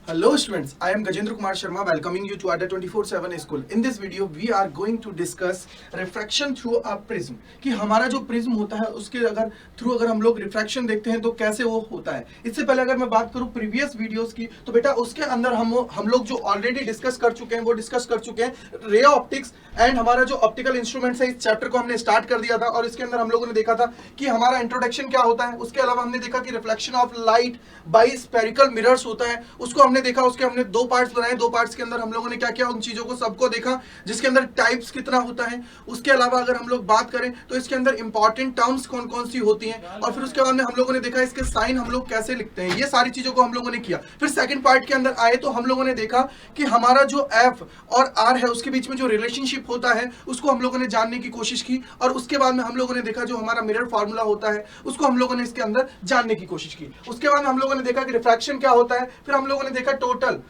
Hello students, I am Gajendra Kumar Sharma welcoming you to Adda 24/7 School. In this video, we are going to discuss refraction through a prism. कि हमारा जो prism होता है उसके अगर हम लोग रिफ्रैक्शन देखते हैं तो कैसे वो होता है। इससे पहले अगर मैं बात करूं प्रीवियस वीडियोस की तो बेटा उसके अंदर हम लोग जो ऑलरेडी डिस्कस कर चुके हैं वो डिस्कस कर चुके हैं रे ऑप्टिक्स एंड हमारा जो ऑप्टिकल इंस्ट्रूमेंट्स है। इस चैप्टर को हमने स्टार्ट कर दिया था और इसके अंदर हम लोगों ने देखा था कि हमारा इंट्रोडक्शन क्या होता है। उसके अलावा हमने देखा कि reflection of light by spherical mirrors होता है, उसको हमने देखा। उसके हमने दो पार्ट्स बनाए, दो पार्ट्स के अंदर हम लोगों ने क्या किया, उन चीजों को सबको देखा जिसके अंदर टाइप्स कितना होता है। उसके अलावा अगर हम लोग बात करें तो इसके अंदर इंपॉर्टेंट टर्म्स कौन कौन सी होती हैं और फिर उसके बाद में हम लोगों ने देखा इसके साइन हम लोग कैसे लिखते हैं। ये सारी चीजों को हम लोगों ने किया। फिर सेकंड पार्ट के अंदर आए तो हम लोगों ने देखा कि हमारा जो एफ और आर है उसके बीच में जो रिलेशनशिप होता है उसको हम लोगों ने जानने की कोशिश की और उसके बाद में हम लोगों ने देखा जो हमारा मिरर फार्मूला होता है उसको हम लोगों ने इसके अंदर जानने की कोशिश की। उसके बाद में हम लोगों ने देखा कि रिफ्रैक्शन क्या होता है, फिर हम लोगों ने देखा टोटल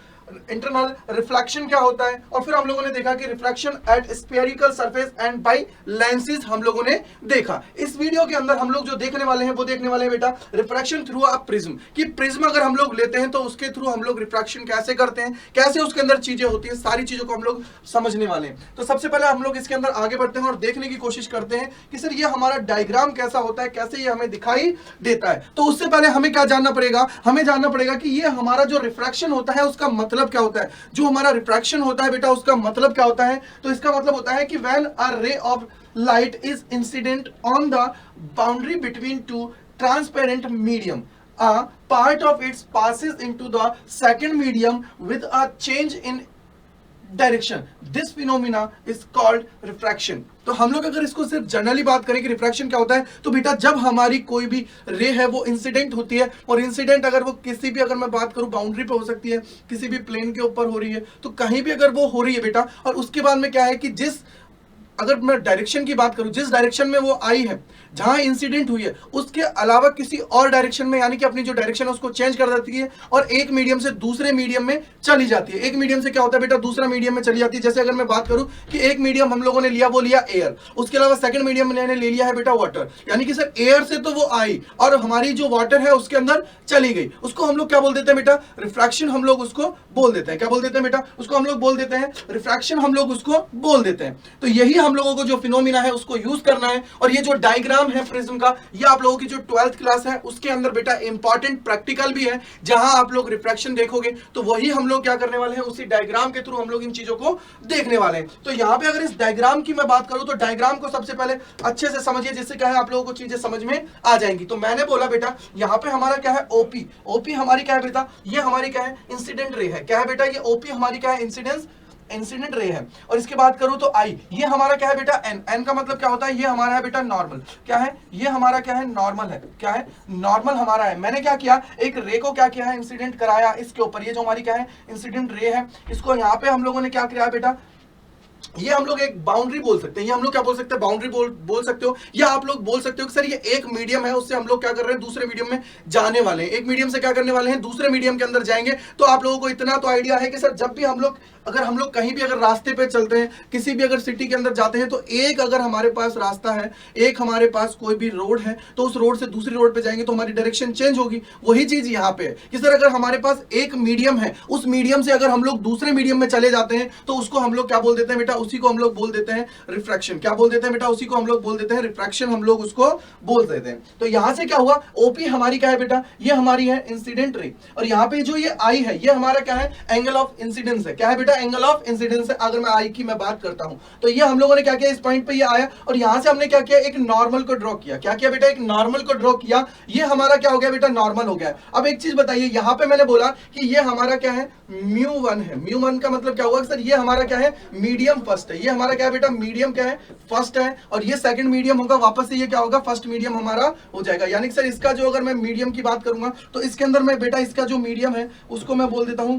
इंटरनल रिफ्लेक्शन क्या होता है और फिर हम लोगों ने देखा कि reflection at spherical surface and by lenses हम लोगों ने देखा। इस वीडियो के अंदर हम लोग जो देखने वाले हैं वो देखने वाले हैं बेटा रिफ्रैक्शन थ्रू अ प्रिज्म। कि प्रिज्म अगर हम लोग लेते हैं तो उसके थ्रू हम लोग रिफ्रैक्शन कैसे करते हैं, कैसे उसके अंदर चीजें होती हैं, सारी चीजों को हम लोग समझने वाले हैं। तो सबसे पहले हम लोग इसके अंदर आगे बढ़ते हैं और देखने की कोशिश करते हैं कि सर ये हमारा डायग्राम कैसा होता है, कैसे ये हमें दिखाई देता है। तो उससे पहले हमें क्या जानना पड़ेगा, हमें जानना पड़ेगा कि ये हमारा जो रिफ्रैक्शन होता है उसका मतलब क्या होता है। जो हमारा रिफ्रैक्शन होता है बेटा उसका मतलब क्या होता है, तो इसका मतलब होता है कि when a ray of light is incident on the boundary between two transparent medium, a part of it passes into the second medium with a change in direction, this phenomena is called refraction. तो हम लोग अगर इसको सिर्फ generally बात करें कि refraction क्या होता है तो बेटा जब हमारी कोई भी रे है वो इंसिडेंट होती है और इंसिडेंट अगर वो किसी भी, अगर मैं बात करूं बाउंड्री पे हो सकती है, किसी भी प्लेन के ऊपर हो रही है, तो कहीं भी अगर वो हो रही है बेटा और उसके बाद में क्या है कि अगर मैं डायरेक्शन की बात करूं, जिस डायरेक्शन में वो आई है, जहां इंसिडेंट हुई है, उसके अलावा किसी और डायरेक्शन में, यानी कि अपनी जो डायरेक्शन है उसको चेंज कर देती है और एक मीडियम से दूसरे मीडियम में चली जाती है। एक मीडियम से क्या होता है बेटा, दूसरा मीडियम में चली जाती है। जैसे अगर मैं बात करूं कि एक मीडियम हम लोगों ने लिया, वो लिया एयर, उसके अलावा सेकंड मीडियम मैंने ले लिया है बेटा वाटर, यानी कि सर एयर से तो वो आई और हमारी जो वाटर है उसके अंदर चली गई। उसको हम लोग क्या बोल देते हैं बेटा, रिफ्रैक्शन हम लोग उसको बोल देते हैं। क्या बोल देते हैं बेटा, उसको हम लोग बोल देते हैं रिफ्रैक्शन, हम लोग उसको बोल देते हैं। तो यही हम लोगों को जो फिनोमिना है उसको यूज करना है। और ये जो डायग्राम है प्रिज्म का, ये आप लोगों की जो 12th क्लास है उसके अंदर बेटा इंपॉर्टेंट प्रैक्टिकल भी है, जहां आप लोग रिफ्रैक्शन देखोगे तो वही हम लोग क्या करने वाले हैं, उसी डायग्राम के थ्रू हम लोग इन चीजों को देखने वाले हैं। तो यहां पे अगर इस डायग्राम की मैं बात करूं तो डायग्राम को सबसे पहले अच्छे से समझिए, जिससे क्या है आप लोगों को चीजें समझ में आ जाएंगी। तो मैंने बोला बेटा यहां पे हमारा क्या है, ओपी। ओपी हमारी क्या है बेटा, ये हमारी क्या है, इंसिडेंट रे है। क्या है बेटा, ये ओपी हमारी क्या है, इंसिडेंट रे है। और इसके बात करूं तो आई, ये हमारा क्या है बेटा, एन। एन का मतलब क्या होता है, ये हमारा है बेटा नॉर्मल। क्या है, ये हमारा क्या है, नॉर्मल है। क्या है, नॉर्मल हमारा है। मैंने क्या किया, एक रे को क्या किया है, इंसिडेंट कराया इसके ऊपर। ये जो हमारी क्या है, इंसिडेंट रे है, इसको यहाँ पे हम लोगों ने क्या किया बेटा, ये हम लोग एक बाउंड्री बोल सकते हैं। ये हम लोग क्या बोल सकते हैं, बाउंड्री बोल सकते हो, या आप लोग बोल सकते हो कि सर ये एक मीडियम है, उससे हम लोग क्या कर रहे हैं, दूसरे मीडियम में जाने वाले हैं। एक मीडियम से क्या करने वाले हैं, दूसरे मीडियम के अंदर जाएंगे। तो आप लोगों को इतना तो आइडिया है कि सर जब भी हम लोग कहीं भी अगर रास्ते पे चलते हैं, किसी भी अगर सिटी के अंदर जाते हैं, तो एक अगर हमारे पास रास्ता है, एक हमारे पास कोई भी रोड है, तो उस रोड से दूसरी रोड पे जाएंगे तो हमारी डायरेक्शन चेंज होगी। वही चीज यहाँ पे है कि सर अगर हमारे पास एक मीडियम है, उस मीडियम से अगर हम लोग दूसरे मीडियम में चले जाते हैं तो उसको हम लोग क्या बोल देते हैं बेटा, उसी को हम लोग बोल देते हैं रिफ्रैक्शन। क्या बोल देते हैं बेटा, उसी को हम लोग बोल देते हैं रिफ्रैक्शन, हम लोग उसको बोल देते हैं। तो यहां से क्या हुआ, ओपी हमारी क्या है बेटा, ये हमारी है इंसिडेंट रे, और यहाँ पे जो ये आई है ये हमारा क्या है, एंगल ऑफ इंसिडेंस है। क्या है बेटा, एंगल ऑफ इंसिडेंस है। अगर मैं आई की मैं बात करता हूं तो ये हम लोगों ने क्या किया, इस पॉइंट पे ये आया और यहां से हमने क्या किया, एक नॉर्मल को ड्रॉ किया। क्या किया बेटा, एक नॉर्मल को ड्रॉ किया। ये हमारा क्या हो गया बेटा, नॉर्मल हो गया। अब एक चीज बताइए, यहां पे मैंने बोला कि ये हमारा क्या है, μ1 है। μ1 का मतलब क्या हुआ सर, ये हमारा क्या है, मीडियम फर्स्ट है। ये हमारा क्या है बेटा, मीडियम क्या है, फर्स्ट है, और ये सेकंड मीडियम होगा, वापस से ये क्या होगा, फर्स्ट मीडियम हमारा हो जाएगा। यानी कि सर इसका जो, अगर मैं मीडियम की बात करूंगा तो इसके अंदर मैं बेटा इसका जो मीडियम है उसको मैं बोल देता हूं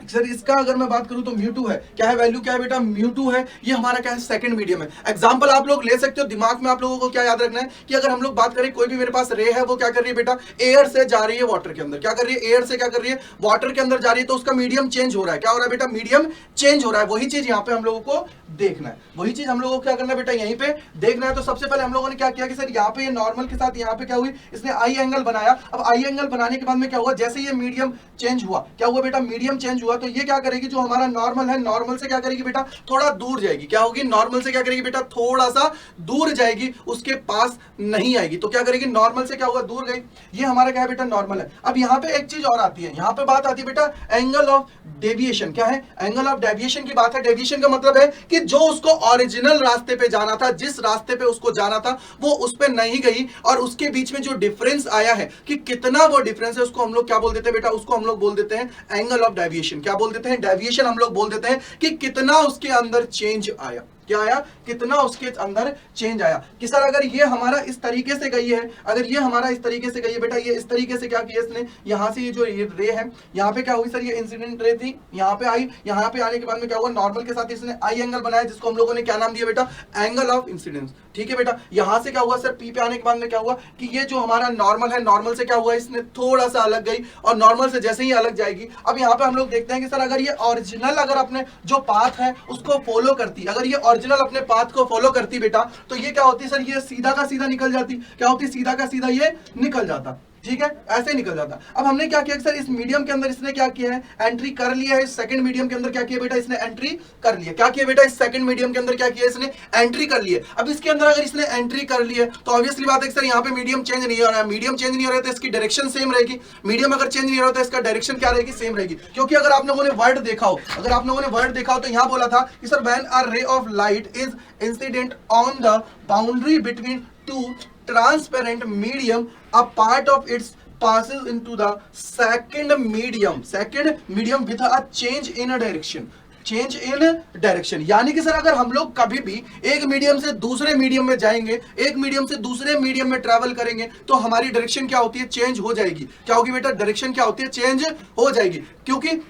सर इसका अगर मैं बात करूं तो म्यू2 है, क्या है वैल्यू, क्या है बेटा म्यू2 है, ये हमारा क्या है सेकंड मीडियम है। एग्जांपल आप लोग ले सकते हो, दिमाग में आप लोगों को क्या याद रखना है कि अगर हम लोग बात करें कोई भी मेरे पास रे है, वो क्या कर रही है बेटा, एयर से जा रही है वाटर के अंदर, क्या कर रही है, एयर से क्या कर रही है, वाटर के अंदर जा रही है, तो उसका मीडियम चेंज हो रहा है, क्या हो रहा है बेटा, मीडियम चेंज हो रहा है। वही चीज यहाँ पे हम लोगों को देखना है, वही चीज हम लोगों को क्या करना है बेटा, यहीं पे देखना है। तो सबसे पहले हम लोगों ने क्या किया कि सर यहाँ पे ये नॉर्मल के साथ यहाँ पे क्या हुई, इसने आई एंगल बनाया। अब आई एंगल बनाने के बाद में क्या हुआ, जैसे ये मीडियम चेंज हुआ, क्या हुआ बेटा, मीडियम चेंज हुआ, तो ये क्या करेगी, जो हमारा नॉर्मल है, नॉर्मल से क्या करेगी बेटा, थोड़ा दूर जाएगी, क्या होगी, नॉर्मल से क्या करेगी बेटा, थोड़ा सा दूर जाएगी, उसके पास नहीं आएगी। तो क्या करेगी, नॉर्मल से क्या होगा, दूर गई, ये हमारा क्या है बेटा, नॉर्मल है। अब यहाँ पे एक चीज और आती है, यहाँ पे बात आती है बेटा एंगल ऑफ डेविएशन। क्या है, एंगल ऑफ डेविएशन की बात है। डेविएशन का मतलब है कि जो उसको ओरिजिनल रास्ते पे जाना था, जिस रास्ते पे उसको जाना था, वो उस पे नहीं गई, और उसके बीच में जो डिफरेंस आया है कि कितना वो डिफरेंस है, उसको हम लोग क्या बोल देते हैं बेटा, उसको हम लोग बोल देते हैं एंगल ऑफ डेविएशन। क्या बोल देते हैं, डेविएशन हम लोग बोल देते हैं कि कितना उसके अंदर चेंज आया, क्या आया, कितना उसके अंदर चेंज आया। कि सर अगर ये हमारा इस तरीके से गई है, अगर ये हमारा इस तरीके से गई है बेटा, ये इस तरीके से क्या किया इसने, यहां से ये जो रे है, यहां पे क्या हुई सर, ये इंसिडेंट रे थी, यहां पे आई, यहां पे आने के बाद में क्या हुआ, नॉर्मल के साथ इसने आई एंगल बनाया, जिसको हम लोगों ने क्या नाम दिया बेटा, एंगल ऑफ इंसिडेंस। ठीक है बेटा, यहां से क्या हुआ सर, पी पे आने के बाद में क्या हुआ कि ये जो हमारा नॉर्मल है, नॉर्मल से क्या हुआ, इसने थोड़ा सा अलग गई, और नॉर्मल से जैसे ही अलग जाएगी, अब यहाँ पे हम लोग देखते हैं कि सर अगर ये ओरिजिनल, अगर अपने जो पाथ है उसको फॉलो करती, अगर ये ओरिजिनल अपने पाथ को फॉलो करती बेटा, तो ये क्या होती सर, ये सीधा का सीधा निकल जाती, क्या होती, सीधा का सीधा ये निकल जाता। ठीक है, ऐसे निकल जाता। अब हमने क्या किया सर, इस मीडियम के अंदर इसने क्या किया है, एंट्री कर लिया है। सेकंड मीडियम के अंदर क्या किया बेटा, इसने एंट्री कर लिया। क्या किया बेटा, इस सेकंड मीडियम के अंदर क्या किया, इसने एंट्री कर लिया। अब इसके अंदर अगर इसने एंट्री कर ली है, तो ऑब्वियसली बात है सर यहाँ पे मीडियम चेंज नहीं हो रहा है। मीडियम चेंज नहीं हो रहा है तो इसकी डायरेक्शन सेम रहेगी। मीडियम अगर चेंज नहीं हो रहा तो इसका डायरेक्शन क्या रहेगी, सेम रहेगी। क्योंकि अगर आप लोगों ने वर्ड देखा हो, अगर आप लोगों ने वर्ड देखा हो, तो यहाँ बोला था कि sir when a ray of light is incident on the boundary between two transparent medium, a part of its passes into the second medium with a change in a direction, change in direction. यानी कि sir अगर हम लोग कभी भी एक medium से दूसरे मीडियम में जाएंगे, एक मीडियम से दूसरे मीडियम में ट्रैवल करेंगे, तो हमारी डायरेक्शन क्या होती है, चेंज हो जाएगी। क्या होगी बेटा, डायरेक्शन क्या होती है, चेंज हो जाएगी। क्योंकि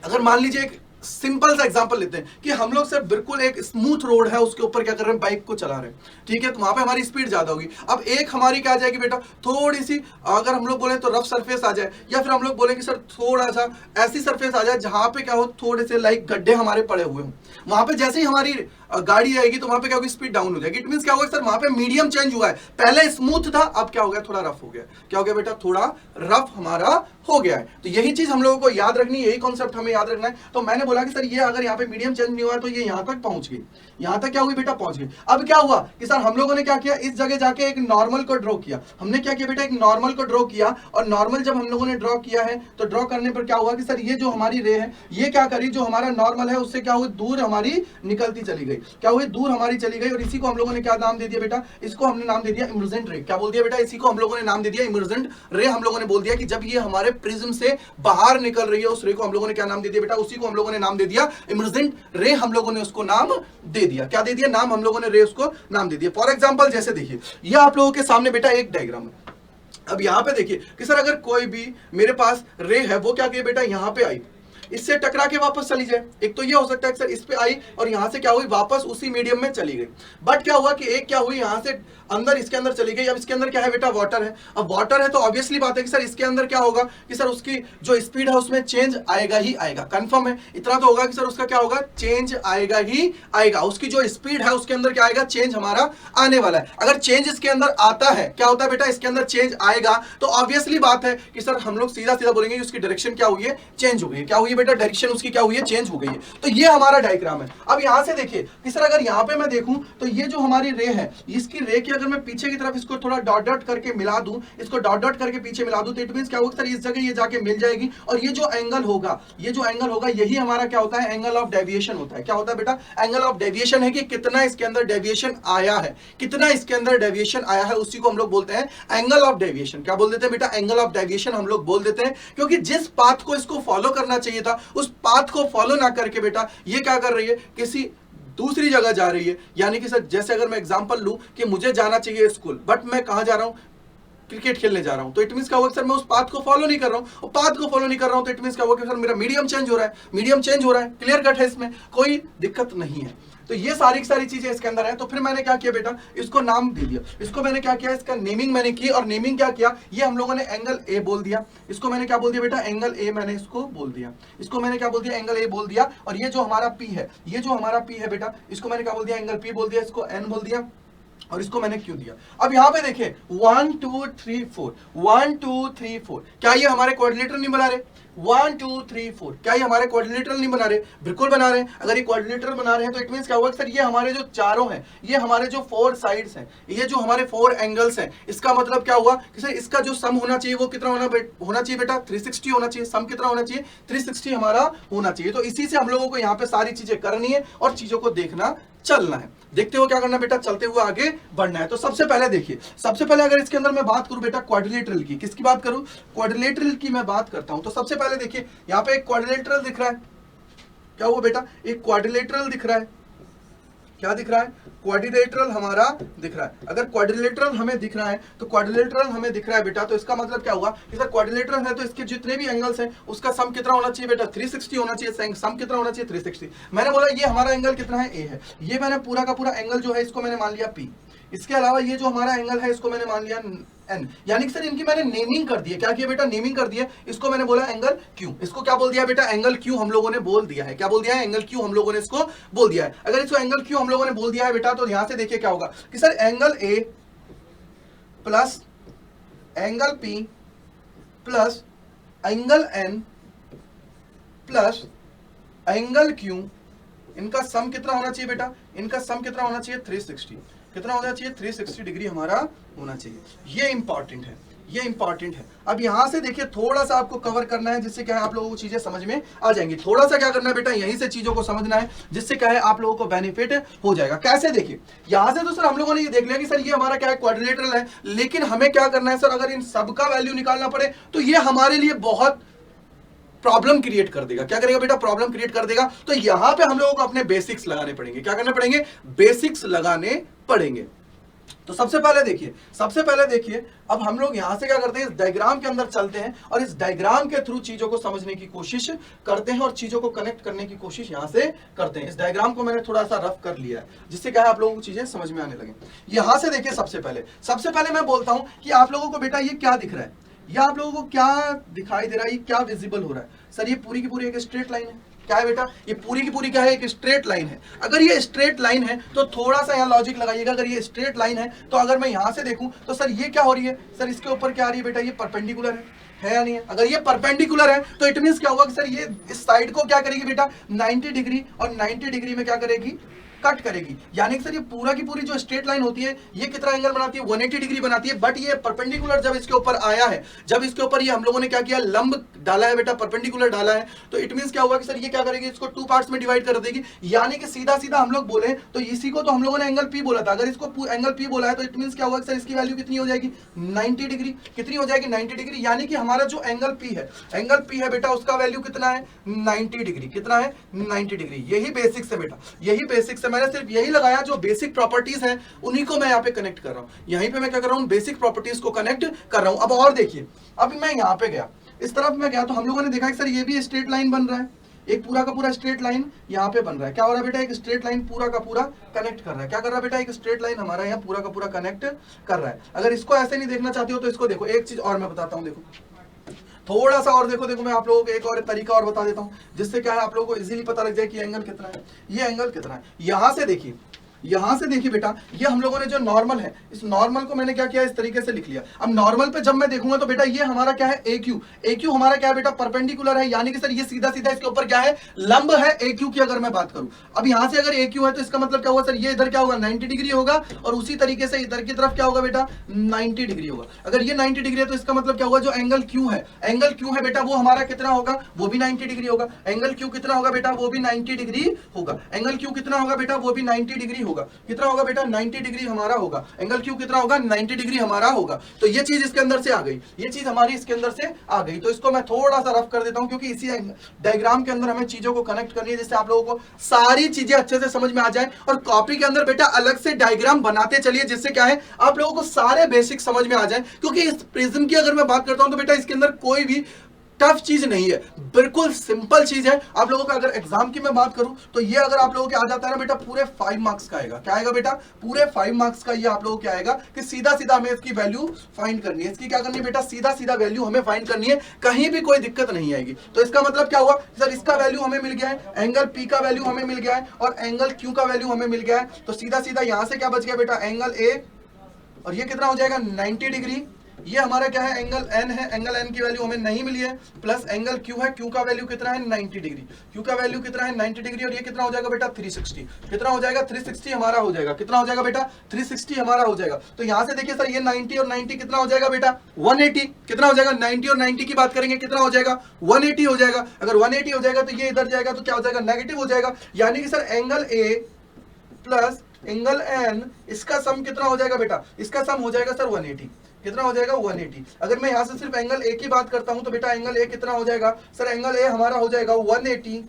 अगर मान लीजिए एक सिंपल सा एग्जांपल लेते हैं कि हम लोग सिर्फ बिल्कुल एक स्मूथ रोड है, उसके ऊपर क्या कर रहे हैं, बाइक को चला रहे हैं। ठीक है, तो वहां पे हमारी स्पीड ज्यादा होगी। अब एक हमारी क्या आ जाएगी बेटा, थोड़ी सी, अगर हम लोग बोले तो रफ सरफेस आ जाए, या फिर हम लोग बोले कि सर थोड़ा सा ऐसी सरफेस आ जाए जहां पे क्या हो, थोड़े से लाइक गड्ढे हमारे पड़े हुए हों। वहां पे जैसे ही हमारी गाड़ी आएगी तो वहां पे क्या होगी, स्पीड डाउन हो जाएगी। इट मींस क्या होगा सर, वहां पे मीडियम चेंज हुआ है, पहले स्मूथ था, अब क्या हो गया, थोड़ा रफ हो गया। क्या हो गया बेटा, थोड़ा रफ हमारा हो गया है। तो यही चीज हम लोगों को याद रखनी है, यही कॉन्सेप्ट हमें याद रखना है। तो मैंने बोला कि सर ये अगर यहाँ पे मीडियम चेंज नहीं हुआ तो ये यहाँ तक पहुंच गई, यहाँ तक क्या हुई बेटा, पहुंच गई। अब क्या हुआ कि सर हम लोगों ने क्या किया, इस जगह जाके एक नॉर्मल को ड्रॉ किया। हमने क्या किया बेटा, एक नॉर्मल को ड्रॉ किया, और नॉर्मल जब हम लोगों ने ड्रॉ किया है, तो ड्रॉ करने पर क्या हुआ कि सर ये जो हमारी रे है, ये क्या करी, जो हमारा नॉर्मल है उससे क्या हुई, दूर हमारी निकलती चली गई। क्या हुई, दूर हमारी चली गई, और इसी को हम लोगों ने क्या नाम दे दिया बेटा, इसको हमने नाम दे दिया इमर्जेंट रे। क्या बोल दिया बेटा, इसी को हम लोगों ने नाम दे दिया इमर्जेंट रे। हम लोगों ने बोल दिया कि जब ये हमारे प्रिज्म से बाहर निकल रही है, उस रे को हम लोगों ने क्या नाम दे दिया बेटा, उसी को हम लोगों ने नाम दे दिया इमर्जेंट रे। हम लोगों ने उसको नाम दे दिया, क्या दे दिया, नाम हम लोगों ने रे उसको नाम दे दिया। फॉर एग्जांपल जैसे देखिए, ये आप लोगों के सामने बेटा एक डायग्राम है। अब यहां पे देखिए कि सर अगर कोई भी मेरे पास रे है, वो क्या किया बेटा, यहां पे आई, इससे टकरा के वापस चली जाए। एक तो ये हो सकता है कि सर इस पे आई और यहां से क्या हुई, वापस उसी मीडियम में चली गई। बट क्या हुआ कि एक क्या हुई, यहां से अंदर, इसके अंदर चली गई। अब इसके अंदर क्या है बेटा, वाटर है। अब वाटर है तो ऑब्वियसली बात है कि सर इसके अंदर क्या होगा कि सर उसकी जो स्पीड है उसमें चेंज आएगा ही आएगा। कंफर्म है, इतना तो होगा कि सर उसका क्या होगा, चेंज आएगा ही आएगा। उसकी जो स्पीड है उसके अंदर क्या आएगा, चेंज हमारा आने वाला है। अगर चेंज इसके अंदर आता है, क्या होता है बेटा, इसके अंदर चेंज आएगा, तो ऑब्वियसली बात है कि सर हम लोग सीधा सीधा बोलेंगे कि उसकी डायरेक्शन क्या हुई है, चेंज हो गई है। क्या हुई है बेटा, डायरेक्शन उसकी क्या हुई है, चेंज हो गई है। तो ये हमारा डायग्राम है। अब यहां से देखिए कि सर अगर यहां पे मैं देखूं तो ये जो हमारी रे है, इसकी रे की अगर मैं पीछे की तरफ इसको थोड़ा डॉट डॉट करके मिला दूं, इसको डॉट डॉट करके पीछे मिला दूं, तो इट मींस क्या होगा सर, इस जगह ये जाके मिल जाएगी। और ये जो एंगल होगा, ये जो एंगल होगा, यही हमारा क्या होता है, एंगल ऑफ डेविएशन होता है। क्या होता है बेटा, एंगल ऑफ डेविएशन है कि कितना इसके अंदर डेविएशन आया है, कितना इसके अंदर डेविएशन आया है, उसी को हम लोग बोलते हैं एंगल ऑफ डेविएशन। क्या बोल देते हैं बेटा, एंगल ऑफ डेविएशन हम लोग बोल देते हैं। क्योंकि जिस पाथ को इसको फॉलो करना चाहिए था, उस पाथ को फॉलो ना करके बेटा ये क्या कर रही है, किसी दूसरी जगह जा रही है। यानी कि सर जैसे अगर मैं एग्जांपल लूं कि मुझे जाना चाहिए स्कूल, बट मैं कहां जा रहा हूं, क्रिकेट खेलने जा रहा हूं, तो इट मींस क्या होगा सर मैं उस पाथ को फॉलो नहीं कर रहा हूं, और पाथ को फॉलो नहीं कर रहा हूं तो इट मींस क्या होगा सर मेरा मीडियम चेंज हो रहा है, मीडियम चेंज हो रहा है, क्लियर कट है, इसमें कोई दिक्कत नहीं है। तो ये सारी की सारी चीजें इसके अंदर है। तो फिर मैंने क्या किया बेटा, इसको नाम दे दिया, इसको मैंने क्या किया, इसका नेमिंग मैंने की, और नेमिंग क्या किया, ये हम लोगों ने एंगल ए बोल दिया, इसको मैंने क्या बोल दिया बेटा, एंगल ए मैंने इसको बोल दिया, इसको मैंने क्या बोल दिया, एंगल ए बोल दिया। और ये जो हमारा पी है, ये जो हमारा पी है बेटा, इसको मैंने क्या बोल दिया, एंगल पी बोल दिया, इसको एन बोल दिया, और इसको मैंने क्यों दिया। अब यहां पे देखिए 1 2 3 4 1 2 3 4, क्या ये हमारे क्वाड्रिलेटरल नहीं बना रहे, 1 2 3 4, क्या ये हमारे क्वाड्रिलेटरल नहीं बना रहे, बिल्कुल बना रहे हैं। अगर ये क्वाड्रिलेटरल बना रहे हैं तो इट मींस क्या होगा सर, ये हमारे जो चारों हैं, ये हमारे जो 4 साइड्स हैं, ये जो हमारे 4 एंगल्स हैं, इसका मतलब क्या हुआ कि सर इसका जो सम होना चाहिए वो कितना होना चाहिए बेटा, 360 होना चाहिए। सम कितना होना चाहिए, 360 हमारा होना चाहिए। तो इसी से हम लोगों को यहाँ पे सारी चीजें करनी है और चीजों को देखना चलना है। देखते हो क्या करना बेटा, चलते हुए आगे बढ़ना है। तो सबसे पहले देखिए, सबसे पहले अगर इसके अंदर मैं बात करूं बेटा क्वाड्रिलेटरल की, किसकी बात करूं, क्वाड्रिलेटरल की मैं बात करता हूं। तो सबसे पहले देखिए यहां पे एक क्वाड्रिलेटरल दिख रहा है, क्या हुआ बेटा, एक क्वाड्रिलेटरल दिख रहा है, क्या दिख रहा है, क्वाड्रिलेटरल हमारा दिख रहा है। अगर क्वाड्रिलेटरल हमें दिख रहा है तो क्वाड्रिलेटरल हमें दिख रहा है बेटा, तो इसका मतलब क्या हुआ कि सर क्वाड्रिलेटरल है तो इसके जितने भी एंगल्स हैं उसका सम कितना होना चाहिए बेटा, 360 होना चाहिए। सम कितना होना चाहिए, 360। मैंने बोला ये हमारा एंगल कितना है, ए है, ये मैंने पूरा का पूरा एंगल जो है इसको मैंने मान लिया पी। इसके अलावा ये जो हमारा एंगल है इसको मैंने मान लिया एन, यानी कि सर इनकी मैंने नेमिंग कर दी है। क्या किया बेटा, नेमिंग कर दिया। इसको मैंने बोला एंगल क्यू, इसको क्या बोल दिया बेटा, एंगल क्यू हम लोगों ने बोल दिया है। क्या बोल दिया है, एंगल क्यू हम लोगों ने इसको बोल दिया है। अगर इसको एंगल क्यू हम लोगों ने बोल दिया है बेटा, तो यहां से देखिए क्या होगा कि sir angle A plus angle P plus angle N plus angle Q, इनका सम कितना होना चाहिए बेटा, इनका सम कितना होना चाहिए, 360। कितना होना चाहिए, 360 डिग्री हमारा होना चाहिए। ये इंपॉर्टेंट है, ये इंपॉर्टेंट है। अब यहां से देखिए थोड़ा सा आपको कवर करना है, जिससे क्या है आप लोगों को चीजें समझ में आ जाएंगी। थोड़ा सा क्या करना है बेटा, यहीं से चीजों को समझना है, जिससे क्या है आप लोगों को बेनिफिट हो जाएगा। कैसे, देखिए यहां से तो सर हम लोगों ने ये देख लिया कि सर ये हमारा क्या है, क्वाड्रिलेटरल है, लेकिन हमें क्या करना है सर, अगर इन सबका वैल्यू निकालना पड़े तो ये हमारे लिए बहुत प्रॉब्लम क्रिएट कर देगा। क्या करेगा बेटा, प्रॉब्लम क्रिएट कर देगा। तो यहां पे हम लोगों को अपने बेसिक्स लगाने पड़ेंगे। क्या करने पड़ेंगे, बेसिक्स लगाने पड़ेंगे। तो सबसे पहले देखिए अब हम लोग यहां से क्या करते हैं, इस डायग्राम के अंदर चलते हैं और इस डायग्राम के थ्रू चीजों को समझने की कोशिश करते हैं और चीजों को कनेक्ट करने की कोशिश यहां से करते हैं। इस डायग्राम को मैंने थोड़ा सा रफ कर लिया है, जिससे क्या है आप लोगों को चीजें समझ में आने लगे। यहां से देखिए सबसे पहले मैं बोलता हूं कि आप लोगों को बेटा ये क्या दिख रहा है, ये आप लोगों को क्या दिखाई दे रहा है, ये क्या विजिबल हो रहा है सर, ये पूरी की पूरी एक स्ट्रेट लाइन है। क्या है बेटा, ये पूरी की पूरी क्या है, एक स्ट्रेट लाइन है। अगर ये स्ट्रेट लाइन है तो थोड़ा सा यहाँ लॉजिक लगाइएगा। अगर ये स्ट्रेट लाइन है तो अगर मैं यहां से देखूं तो सर ये क्या हो रही है, सर इसके ऊपर क्या आ रही है बेटा, ये परपेंडिकुलर है या नहीं है। अगर ये परपेंडिकुलर है तो इट मींस क्या होगा कि सर ये इस साइड को क्या करेगी बेटा, 90 डिग्री और 90 डिग्री में क्या करेगी, कट करेगी। यानी कि सर ये पूरा की पूरी जो स्ट्रेट लाइन होती है ये कितना एंगल बनाती है, 180 डिग्री बनाती है। बट ये परपेंडिकुलर जब इसके ऊपर आया है, जब इसके ऊपर ये हम लोगों ने क्या किया, लंब डाला है बेटा, परपेंडिकुलर डाला है, तो इट मींस क्या होगा कि सर ये क्या करेगी, इसको 2 पार्ट्स में डिवाइड कर देगी। यानी कि सीधा सीधा हम लोग बोले तो इसी को तो हम लोगों ने एंगल पी बोला था। अगर इसको एंगल पी बोला है तो इट मींस क्या होगा कि सर इसकी वैल्यू कितनी हो जाएगी, 90 डिग्री। कितनी हो जाएगी, 90 डिग्री। यानी कि हमारा जो एंगल पी है बेटा, उसका वैल्यू कितना है, 90 डिग्री। कितना है, 90 डिग्री। यही बेसिक्स है बेटा, यही बेसिक्स है। मैंने सिर्फ यही लगाया, जो बेसिक प्रॉपर्टीज हैं उन्हीं को मैं यहाँ पे कनेक्ट कर रहा हूँ। यहीं पे मैं क्या कर रहा हूँ, बेसिक प्रॉपर्टीज को कनेक्ट कर रहा हूँ। अब और देखिए, अब मैं यहाँ पे गया, इस तरफ मैं गया तो हम लोगों ने देखा कि सर ये भी स्ट्रेट लाइन बन रहा है, एक पूरा का पूरा स्ट्रेट लाइन यहाँ पे बन रहा है। क्या हो रहा है बेटा, एक स्ट्रेट लाइन पूरा का पूरा कनेक्ट कर रहा है। क्या कर रहा है बेटा, एक स्ट्रेट लाइन हमारा यहाँ पूरा का पूरा कनेक्ट कर रहा है। अगर इसको ऐसे नहीं देखना चाहते हो तो इसको देखो। एक चीज और मैं बताता हूँ, देखो थोड़ा सा और देखो मैं आप लोगों को एक और तरीका और बता देता हूँ, जिससे क्या है आप लोगों को इजीली पता लग जाए कि एंगल कितना है, ये एंगल कितना है। यहां से देखिए बेटा, ये हम लोगों ने जो नॉर्मल है, इस नॉर्मल को मैंने क्या किया, इस तरीके से लिख लिया। अब नॉर्मल पे जब मैं देखूंगा तो बेटा ये हमारा क्या है, AQ हमारा क्या है बेटा, परपेंडिकुलर है। यानी कि सर ये सीधा सीधा इसके ऊपर क्या है, लंब है AQ की। अगर मैं बात करूं, अब यहां से अगर AQ है तो इसका मतलब क्या होगा सर, ये इधर क्या होगा, 90 डिग्री होगा, और उसी तरीके से इधर की तरफ क्या होगा बेटा, 90 डिग्री होगा। अगर ये 90 डिग्री है तो इसका मतलब क्या होगा, जो एंगल Q है बेटा, वो हमारा कितना होगा, वो भी 90 डिग्री होगा। एंगल Q कितना होगा बेटा, वो भी 90 डिग्री होगा। एंगल Q कितना होगा बेटा, वो भी 90 डिग्री होगा। होगा, कितना होगा बेटा 90 डिग्री हमारा होगा, एंगल क्यू कितना होगा 90 डिग्री हमारा होगा। तो ये चीज इसके अंदर से आ गई, ये चीज हमारी इसके अंदर से आ गई। तो इसको मैं थोड़ा सा रफ कर देता हूं क्योंकि इसी डायग्राम के अंदर हमें चीजों को कनेक्ट करनी है जिससे आप लोगों को सारी चीजें अच्छे से समझ में आ जाए। और कॉपी के अंदर बेटा अलग से डायग्राम बनाते चलिए जिससे क्या है आप लोगों को सारे बेसिक समझ में आ जाए। क्योंकि इस प्रिज्म की अगर मैं बात करता हूं तो बेटा इसके अंदर कोई भी टफ चीज नहीं है, बिल्कुल सिंपल चीज है। आप लोगों का अगर एग्जाम की मैं बात करूं तो ये अगर आप लोगों के आ जाता है ना बेटा पूरे 5 मार्क्स का आएगा। क्या आएगा बेटा पूरे 5 मार्क्स का ये आप लोगों के आएगा कि सीधा सीधा हमें इसकी वैल्यू फाइंड करनी है। इसकी क्या करनी है बेटा सीधा सीधा वैल्यू हमें फाइंड करनी है, कहीं भी कोई दिक्कत नहीं आएगी। तो इसका मतलब क्या हुआ सर, इसका वैल्यू हमें मिल गया है, एंगल पी का वैल्यू हमें मिल गया है और एंगल क्यू का वैल्यू हमें मिल गया है। तो सीधा सीधा यहां से क्या बच गया बेटा एंगल ए, और ये कितना हो जाएगा 90 डिग्री। ये हमारा क्या है एंगल एन है, एंगल एन की वैल्यू हमें नहीं मिली है, प्लस एंगल क्यू है, क्यू का वैल्यू कितना है 90 डिग्री, क्यू का वैल्यू कितना है 90 डिग्री। और ये कितना हो जाएगा बेटा 360, कितना हो जाएगा 360 हमारा हो जाएगा, कितना हो जाएगा बेटा 360 हमारा हो जाएगा। तो यहां से देखिए सर ये 90 और 90 कितना हो जाएगा बेटा 180, कितना हो जाएगा 90 और 90 की बात करेंगे कितना हो जाएगा 180 हो जाएगा। अगर 180 हो जाएगा तो ये इधर जाएगा तो क्या हो जाएगा नेगेटिव हो जाएगा। यानी कि sir angle A plus angle N इसका सम कितना हो जाएगा बेटा, इसका सम हो जाएगा सर 180, कितना हो जाएगा 180। अगर मैं यहां से सिर्फ एंगल ए की बात करता हूं तो बेटा एंगल ए कितना हो जाएगा सर, एंगल ए हमारा हो जाएगा 180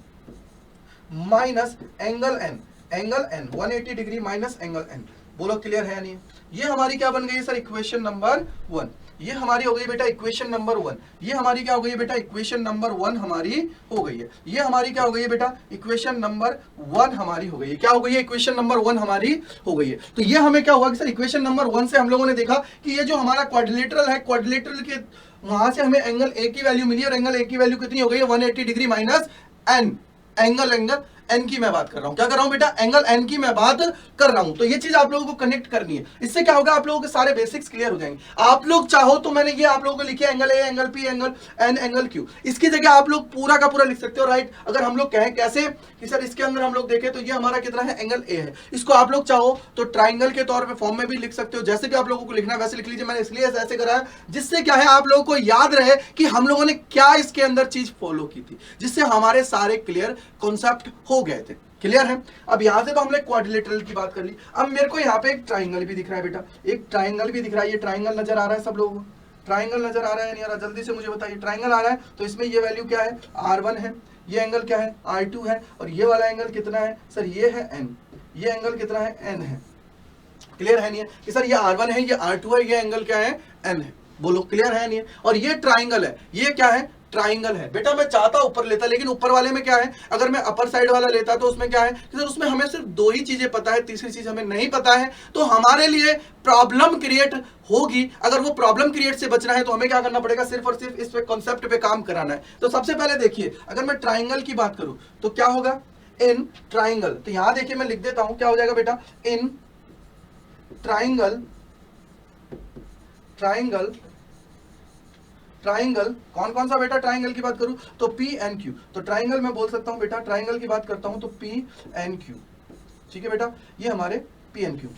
minus angle N, angle N 180 degree minus angle N. बोलो क्लियर है नहीं? ये हमारी क्या बन गई है सर इक्वेशन नंबर 1। ये हमारी हो गई बेटा इक्वेशन नंबर 1। ये हमारी क्या हो गई है बेटा इक्वेशन नंबर 1 हमारी हो गई है। ये हमारी क्या हो गई है बेटा इक्वेशन नंबर 1 हमारी हो गई है। क्या हो गई है इक्वेशन नंबर 1 हमारी हो गई है। तो ये हमें क्या हुआ कि सर इक्वेशन नंबर 1 से हम लोगों ने देखा कि ये जो हमारा क्वाड्रिलेटरल है, क्वाड्रिलेटरल के वहां से हमें एंगल ए की वैल्यू मिली और एंगल ए की वैल्यू कितनी हो गई है 180 degree minus N, angle N की मैं बात कर रहा हूं। क्या कर रहा हूं बेटा एंगल एन की मैं बात कर रहा हूं। तो ये चीज आप लोगों को कनेक्ट करनी है, इससे क्या होगा आप लोगों के सारे बेसिक्स क्लियर हो जाएंगे। आप लोग चाहो तो मैंने ये आप लोगों को लिखे angle A, angle P, angle N, angle Q, इसकी जगह आप लोग पूरा का पूरा लिख सकते हो राइट। अगर हम लोग कहें कैसे कि सर इसके अंदर हम लोग देखें तो ये हमारा कितना है एंगल ए है, इसको आप लोग चाहो तो ट्राइंगल के तौर पे फॉर्म में भी लिख सकते हो, जैसे भी आप लोगों को लिखना है वैसे लिख लीजिए। मैंने इसलिए ऐसे करा है जिससे क्या है आप लोगों को याद रहे कि हम लोगों ने क्या इसके अंदर चीज फॉलो की थी, जिससे हमारे सारे क्लियर कॉन्सेप्ट हो गए थे। क्लियर है? अब यहां से तो हमने क्वाड्रिलेटरल की बात कर ली। अब मेरे को यहाँ पे एक ट्राइंगल भी दिख रहा है बेटा, एक ट्राइंगल भी दिख रहा है। ये ट्राइंगल नजर आ रहा है सब लोगों को? ट्राइंगल नजर आ रहा है नहीं आ रहा? जल्दी से मुझे बताइए। ट्राइंगल आ रहा है तो इसमें ये वैल्यू क्या है R1 है, ये एंगल क्या है R2 है, और ये वाला एंगल कितना है सर ये है N, ये एंगल कितना है N है। क्लियर है नहीं है कि सर ये R1 है, ये R2 है, ये एंगल क्या है N है। बोलो क्लियर है नहीं है? और ये ट्राइंगल है, ये क्या है ट्राइंगल है। बेटा मैं चाहता ऊपर लेता, लेकिन ऊपर वाले में क्या है अगर मैं अपर साइड वाला लेता तो उसमें क्या है कि सर उसमें हमें सिर्फ 2 ही चीजें पता है, तीसरी चीज हमें नहीं पता है, तो हमारे लिए प्रॉब्लम क्रिएट होगी। अगर वो प्रॉब्लम क्रिएट से बचना है तो हमें क्या करना पड़ेगा, सिर्फ और सिर्फ इस पे कॉन्सेप्ट पे काम कराना है। तो सबसे पहले देखिए अगर मैं ट्राइंगल की बात करूं तो क्या होगा इन ट्राइंगल, तो यहां देखिए मैं लिख देता हूं क्या हो जाएगा बेटा इन ट्राइंगल, ट्राइंगल, ट्राइंगल कौन कौन सा बेटा ट्राइंगल की बात करूं तो P एंड Q। तो ट्राइंगल मैं बोल सकता हूं बेटा, ट्राइंगल की बात करता हूं तो P एंड Q। ठीक है बेटा, ये हमारे P एंड Q।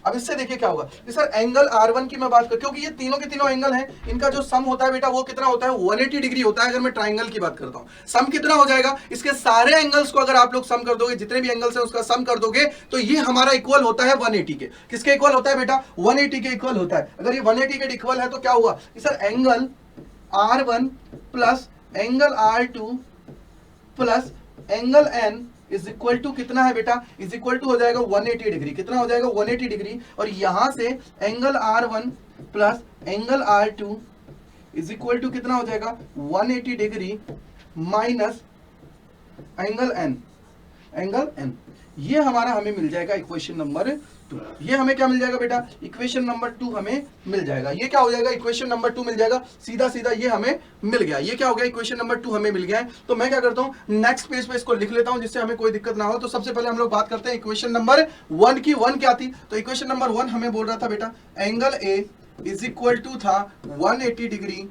अब इससे देखिए क्या होगा कि सर एंगल R1 की मैं बात कर, क्योंकि ये तीनों के तीनों एंगल हैं, इनका जो सम होता है बेटा वो कितना होता है 180 डिग्री होता है। अगर मैं ट्राइंगल की बात करता हूं सम कितना हो जाएगा, इसके सारे एंगल्स को अगर आप लोग सम कर दोगे, जितने भी एंगल्स हैं उसका सम कर दोगे तो ये हमारा इक्वल होता है 180 के। किसके इक्वल होता है बेटा 180 के इक्वल होता है। अगर ये 180 के इक्वल है तो क्या हुआ कि sir angle R1 plus angle R2 plus angle N is equal to कितना है बेटा, इज इक्वल टू हो जाएगा 180 डिग्री। कितना हो जाएगा 180 डिग्री। और यहां से angle R1 plus angle R2 is equal to कितना हो जाएगा 180 degree minus angle N, angle N। ये हमारा हमें मिल जाएगा इक्वेशन नंबर 2। ये हमें क्या मिल जाएगा बेटा इक्वेशन नंबर 2 हमें मिल जाएगा। ये क्या हो जाएगा इक्वेशन नंबर 2 मिल जाएगा, सीधा सीधा ये हमें मिल गया। ये क्या हो गया इक्वेशन नंबर 2 हमें मिल गया है। तो मैं क्या करता हूं नेक्स्ट पेज पे इसको लिख लेता हूं जिससे हमें कोई दिक्कत ना हो। तो सबसे पहले हम लोग बात करते हैं इक्वेशन नंबर 1 की। 1 क्या थी, तो इक्वेशन नंबर 1 हमें बोल रहा था बेटा angle A is equal to था 180 डिग्री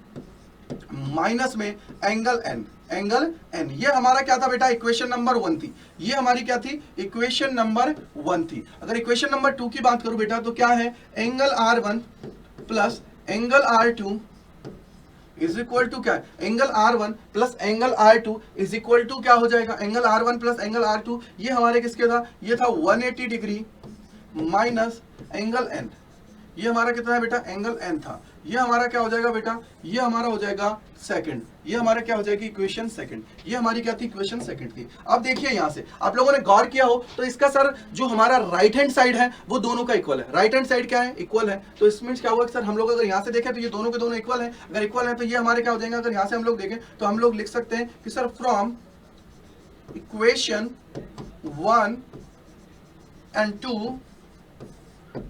माइनस में एंगल एन, एंगल एन। ये हमारा क्या था बेटा इक्वेशन नंबर 1 थी। ये हमारी क्या थी इक्वेशन नंबर 1 थी। अगर इक्वेशन नंबर 2 की बात करूं बेटा तो क्या है angle R1 plus angle R2 is equal to क्या है angle R1 plus angle R2 is equal to क्या हो जाएगा angle R1 plus angle R2। ये हमारे किसके था, ये था 180 डिग्री माइनस एंगल एन। ये हमारा कितना है बेटा, एंगल एन था। ये हमारा क्या हो जाएगा बेटा, ये हमारा हो जाएगा सेकंड। ये हमारा क्या हो जाएगी, इक्वेशन सेकंड। ये हमारी क्या थी, इक्वेशन सेकंड थी। अब देखिए यहां से आप लोगों ने गौर किया हो तो इसका सर जो हमारा राइट हैंड साइड है वो दोनों का इक्वल है। राइट हैंड साइड क्या है, इक्वल है। तो इसमें क्या हुआ सर, हम लोग अगर यहां से देखें तो ये दोनों के दोनों इक्वल है। अगर इक्वल है तो ये हमारे क्या हो जाएंगे, अगर यहां से हम लोग देखें तो हम लोग लिख सकते हैं कि सर फ्रॉम इक्वेशन 1 एंड 2,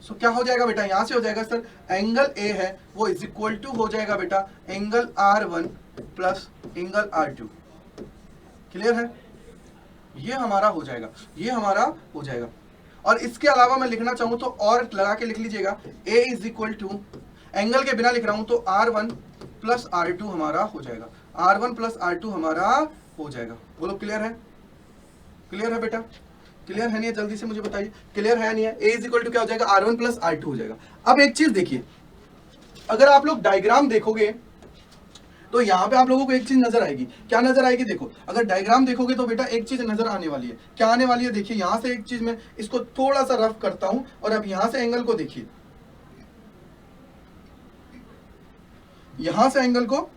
सो क्या हो जाएगा बेटा, यहां से हो जाएगा सर एंगल ए है वो इज इक्वल टू हो जाएगा बेटा angle R1 plus angle R2। Clear है, ये हमारा हो जाएगा, ये हमारा हो जाएगा। और इसके अलावा मैं लिखना चाहूं तो और लगा के लिख लीजिएगा, ए इज इक्वल टू, एंगल के बिना लिख रहा हूं तो R1 प्लस R2 हमारा हो जाएगा, R1 प्लस R2 हमारा हो जाएगा। बोलो क्लियर है, क्लियर है बेटा, क्लियर है नहीं है, जल्दी से मुझे बताइए क्लियर है नहीं है। ए इज इक्वल टू क्या हो जाएगा, R1 प्लस R2 हो जाएगा। अब एक चीज देखिए, अगर आप लोग डायग्राम देखोगे तो यहां पे आप लोगों को एक चीज नजर आएगी। क्या नजर आएगी, देखो अगर डायग्राम देखोगे तो बेटा एक चीज नजर आने वाली है। क्या आने वाली है, देखिए यहां से एक चीज मैं इसको थोड़ा सा रफ करता हूं और अब यहां से एंगल को देखिए, यहां से एंगल को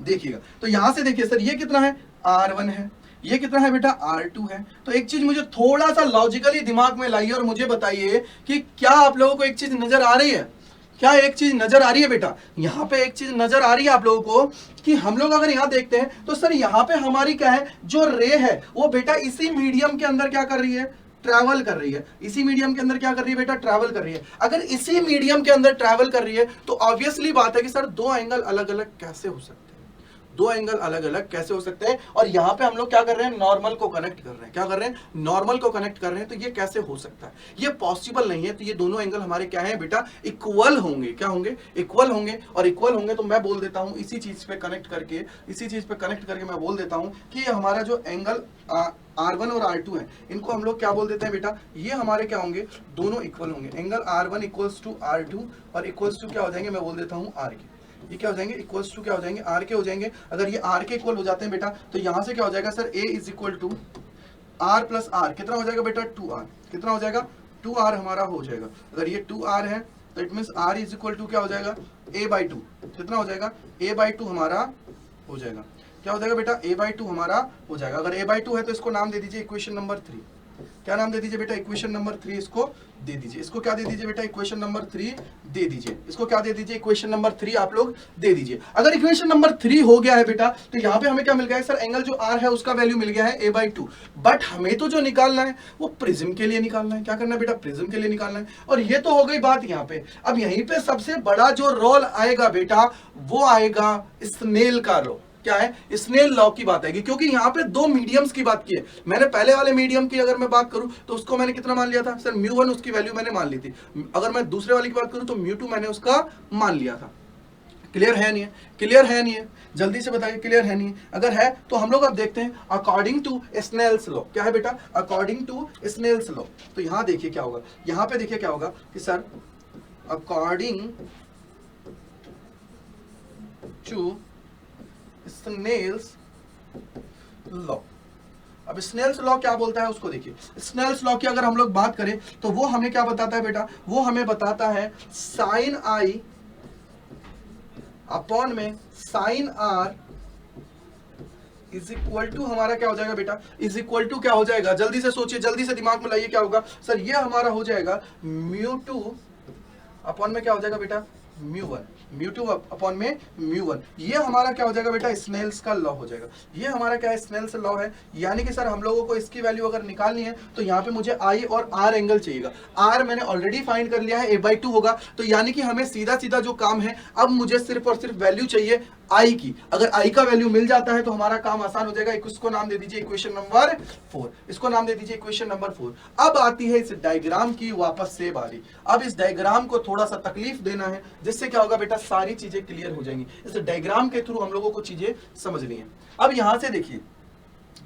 देखिएगा तो यहां से देखिए सर ये कितना है, R1 है, ये कितना है बेटा, R2 है। तो एक चीज मुझे थोड़ा सा लॉजिकली दिमाग में लाइए और मुझे बताइए कि क्या आप लोगों को एक चीज नजर आ रही है, क्या एक चीज नजर आ रही है बेटा, यहां पे एक चीज नजर आ रही है आप लोगों को कि हम लोग अगर यहां देखते हैं तो सर यहां पे हमारी क्या है, जो रे है वो बेटा इसी मीडियम के अंदर क्या कर रही है, ट्रैवल कर रही है। इसी मीडियम के अंदर क्या कर रही है बेटा, ट्रैवल कर रही है। अगर इसी मीडियम के अंदर ट्रैवल कर रही है तो ऑब्वियसली बात है कि सर दो एंगल अलग अलग कैसे हो सकते हैं, दो एंगल अलग अलग कैसे हो सकते हैं। और यहां पे हम लोग क्या कर रहे हैं, नॉर्मल को कनेक्ट कर रहे हैं। क्या कर रहे हैं, नॉर्मल को कनेक्ट कर रहे हैं। तो ये कैसे हो सकता है, ये पॉसिबल नहीं है। तो ये दोनों एंगल हमारे क्या है बेटा, इक्वल होंगे। क्या होंगे, इक्वल होंगे। और इक्वल होंगे तो मैं बोल देता हूं इसी चीज पे कनेक्ट करके, इसी चीज पे कनेक्ट करके मैं बोल देता हूं कि हमारा जो एंगल R1 और R2 है इनको हम लोग क्या बोल देते हैं बेटा, ये हमारे क्या होंगे, दोनों इक्वल होंगे। Angle R1 equals to R2 और इक्वल्स टू क्या हो जाएंगे, मैं बोल देता हूं R के। ये क्या हो जाएंगे, इक्वल्स टू क्या हो जाएंगे, R के हो जाएंगे। अगर ये R के इक्वल हो जाते हैं बेटा तो यहां से क्या हो जाएगा sir, A is equal to R plus R कितना हो जाएगा बेटा, 2R। कितना हो जाएगा, 2R हमारा हो जाएगा। अगर ये 2R है तो it means R is equal to क्या हो जाएगा, A/2। कितना हो जाएगा, A/2 हमारा हो जाएगा। क्या हो जाएगा बेटा, A/2 हमारा हो जाएगा। अगर A/2 है तो इसको नाम दे दीजिए इक्वेशन नंबर 3। क्या नाम दे दीजिए बेटा, इक्वेशन नंबर 3 इसको दे दीजिए। इसको क्या दे दीजिए बेटा, इक्वेशन नंबर 3 दे दीजिए। इसको क्या दे दीजिए, इक्वेशन नंबर 3 आप लोग दे दीजिए। अगर इक्वेशन नंबर 3 हो गया है बेटा तो यहाँ पे हमें क्या मिल गया है सर, एंगल जो R है उसका वैल्यू मिल गया है A/2। बट हमें तो जो निकालना है वो प्रिज्म के लिए निकालना है। क्या करना है बेटा, प्रिज्म के लिए निकालना है। और ये तो हो गई बात यहाँ पे। अब यहीं पे सबसे बड़ा जो रोल आएगा बेटा वो आएगा स्नेल का लॉ। क्या है, स्नेल लॉ की बात आएगी। क्योंकि यहाँ पे दो मीडियम्स की बात की है। मैंने पहले वाले मीडियम की अगर मैं बात करूं तो उसको मैंने कितना मान लिया था सर, μ1 उसकी वैल्यू मैंने मान ली थी। अगर मैं दूसरे वाले की बात करूं तो μ2 मैंने उसका मान लिया था। क्लियर है नहीं है, क्लियर है नहीं है, जल्दी से बताइए क्लियर है नहीं है। अगर है तो हम लोग अब देखते हैं अकॉर्डिंग टू स्नेल्स लॉ। क्या है बेटा, अकॉर्डिंग टू स्नेल्स लॉ। तो यहां देखिए क्या होगा, यहां पे देखिए क्या होगा कि sir according to Snell's law. अब स्नेल्स लॉ क्या बोलता है उसको देखिए। स्नेल्स लॉ की अगर हम लोग बात करें तो वो हमें क्या बताता है बेटा, वो हमें बताता है साइन आई अपॉन में sine R is equal to हमारा क्या हो जाएगा बेटा, इज इक्वल टू क्या हो जाएगा, जल्दी से सोचिए, जल्दी से दिमाग में लाइए। क्या होगा सर, ये हमारा हो जाएगा μ2 अपॉन में क्या हो जाएगा बेटा, μ1। μ2 अपॉन में μ1। ये हमारा क्या हो जाएगा बेटा, स्नेल्स का लॉ हो जाएगा। ये हमारा क्या है, स्नेल्स लॉ है। यानी कि सर हम लोगों को इसकी वैल्यू अगर निकालनी है तो यहाँ पे मुझे आई और आर एंगल चाहिएगा। आर मैंने ऑलरेडी फाइंड कर लिया है, A/2 होगा। तो यानी कि हमें सीधा सीधा जो काम है, अब मुझे सिर्फ और सिर्फ वैल्यू चाहिए आई की। अगर आई का वैल्यू मिल जाता है तो हमारा काम आसान हो जाएगा। इसको नाम दे दीजिए इक्वेशन नंबर 4। इसको नाम दे दीजिए इक्वेशन नंबर 4। अब आती है इस डायग्राम की वापस से बारी। अब इस डायग्राम को थोड़ा सा तकलीफ देना है, जिससे क्या होगा बेटा, सारी चीजें क्लियर हो जाएंगी। इस डायग्राम के थ्रू हम लोगों को चीजें समझनी है। अब यहां से देखिए,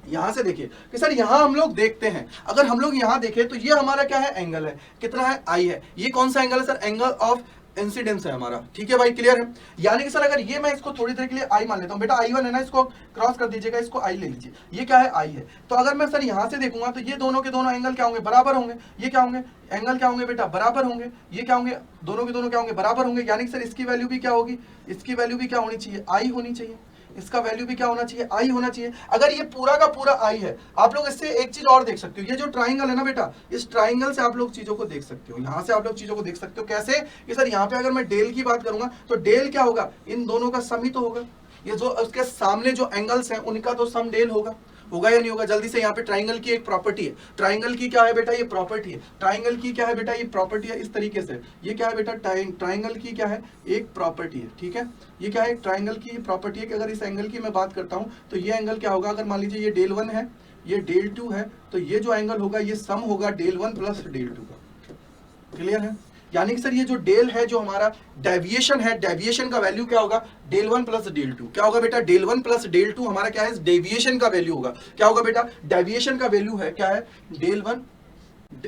यहां से देखिए कि सर यहां हम लोग देखते हैं, अगर हम लोग यहां देखें तो ये हमारा क्या है, एंगल है। कितना है, आई है। ये कौन सा एंगल है सर, एंगल ऑफ इंसिडेंस है हमारा, ठीक है भाई, क्लियर है। यानी कि सर अगर ये मैं इसको थोड़ी देर के लिए आई मान लेता हूँ, बेटा I1 है ना, इसको क्रॉस कर दीजिएगा, इसको I ले लीजिए, ये क्या है, I है। तो अगर मैं सर यहाँ से देखूंगा तो ये दोनों के दोनों एंगल क्या होंगे, बराबर होंगे। ये क्या होंगे, एंगल क्या होंगे बेटा, बराबर होंगे। ये क्या होंगे, दोनों के दोनों क्या होंगे, बराबर होंगे। यानी कि सर इसकी वैल्यू भी क्या होगी, इसकी वैल्यू भी क्या होनी चाहिए, I होनी चाहिए। इसका वैल्यू भी क्या होना चाहिए, I होना चाहिए। अगर ये पूरा का पूरा I है, आप लोग इससे एक चीज और देख सकते हो, ये जो ट्राइंगल है ना बेटा, इस ट्राइंगल से आप लोग चीजों को देख सकते हो, यहां से आप लोग चीजों को देख सकते हो। कैसे कि सर यहाँ पे अगर मैं डेल की बात करूंगा तो डेल क्या होगा, इन दोनों का सम ही तो होगा। ये जो उसके सामने जो एंगल्स हैं उनका तो सम डेल होगा या नहीं होगा। जल्दी से यहाँ पे ट्राइंगल की एक प्रॉपर्टी है, ट्राइंगल की क्या है बेटा, ये प्रॉपर्टी है। ट्राइंगल की क्या है बेटा, ये प्रॉपर्टी है। इस तरीके से ये क्या है बेटा, ट्राइंगल की क्या है, एक प्रॉपर्टी है, ठीक है। ये क्या है, ट्राइंगल की प्रॉपर्टी है कि अगर इस एंगल की मैं बात करता हूँ तो ये एंगल क्या होगा, अगर मान लीजिए ये डेल 1 है, ये डेल 2 है, तो ये जो एंगल होगा ये सम होगा डेल 1 प्लस डेल 2 का। क्लियर है। यानी कि सर ये जो डेल है, जो हमारा डेविएशन है, डेविएशन का वैल्यू क्या होगा, डेल 1 प्लस डेल 2। क्या होगा बेटा, डेल 1 प्लस डेल 2 हमारा क्या है, डेविएशन का वैल्यू होगा। क्या होगा बेटा, डेविएशन का वैल्यू है क्या है, डेल 1।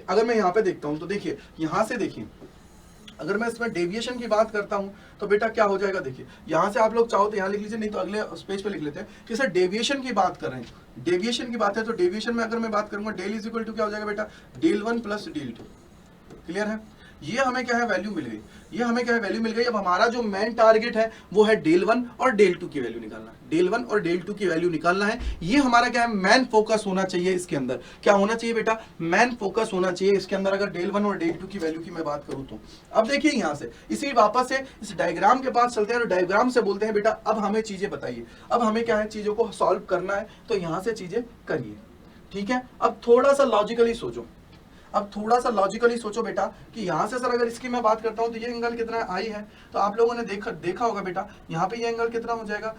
अगर मैं यहाँ पे देखता हूँ तो देखिए, यहां से देखिए, अगर मैं इसमें डेविएशन की बात करता हूं तो बेटा क्या हो जाएगा, देखिए यहां से आप लोग चाहो तो यहां लिख लीजिए, नहीं तो अगले पेज पे लिख लेते हैं कि सर डेविएशन की बात कर रहे हैं। डेविएशन की बात है तो डेविएशन में अगर मैं बात करूंगा, डेल इज इक्वल टू क्या हो जाएगा बेटा, डेल 1 प्लस डेल 2। क्लियर है। ये हमें क्या है, वैल्यू मिल गई। ये हमें क्या है, वैल्यू मिल गई। अब हमारा जो मेन टारगेट है वो है डेल 1 और डेल 2 की वैल्यू निकालना। डेल 1 और डेल 2 की वैल्यू निकालना है। ये हमारा क्या है, मेन फोकस होना चाहिए इसके अंदर। क्या होना चाहिए बेटा, मेन फोकस होना चाहिए इसके अंदर, अगर डेल 1 और डेल 2 की वैल्यू की मैं बात करूं तो। अब देखिए यहां से इसी वापस से इस डायग्राम के पास चलते हैं और डायग्राम से बोलते हैं बेटा अब हमें चीजें बताइए, अब हमें क्या है, चीजों को सॉल्व करना है, तो यहां से चीजें करिए, ठीक है। अब थोड़ा सा लॉजिकली सोचो, अब थोड़ा सा लॉजिकली सोचो बेटा कि यहाँ से सर अगर इसकी मैं बात करता हूँ तो ये एंगल कितना है, आई है। तो आप लोगों ने देखा होगा बेटा, यहाँ पे ये एंगल कितना हो जाएगा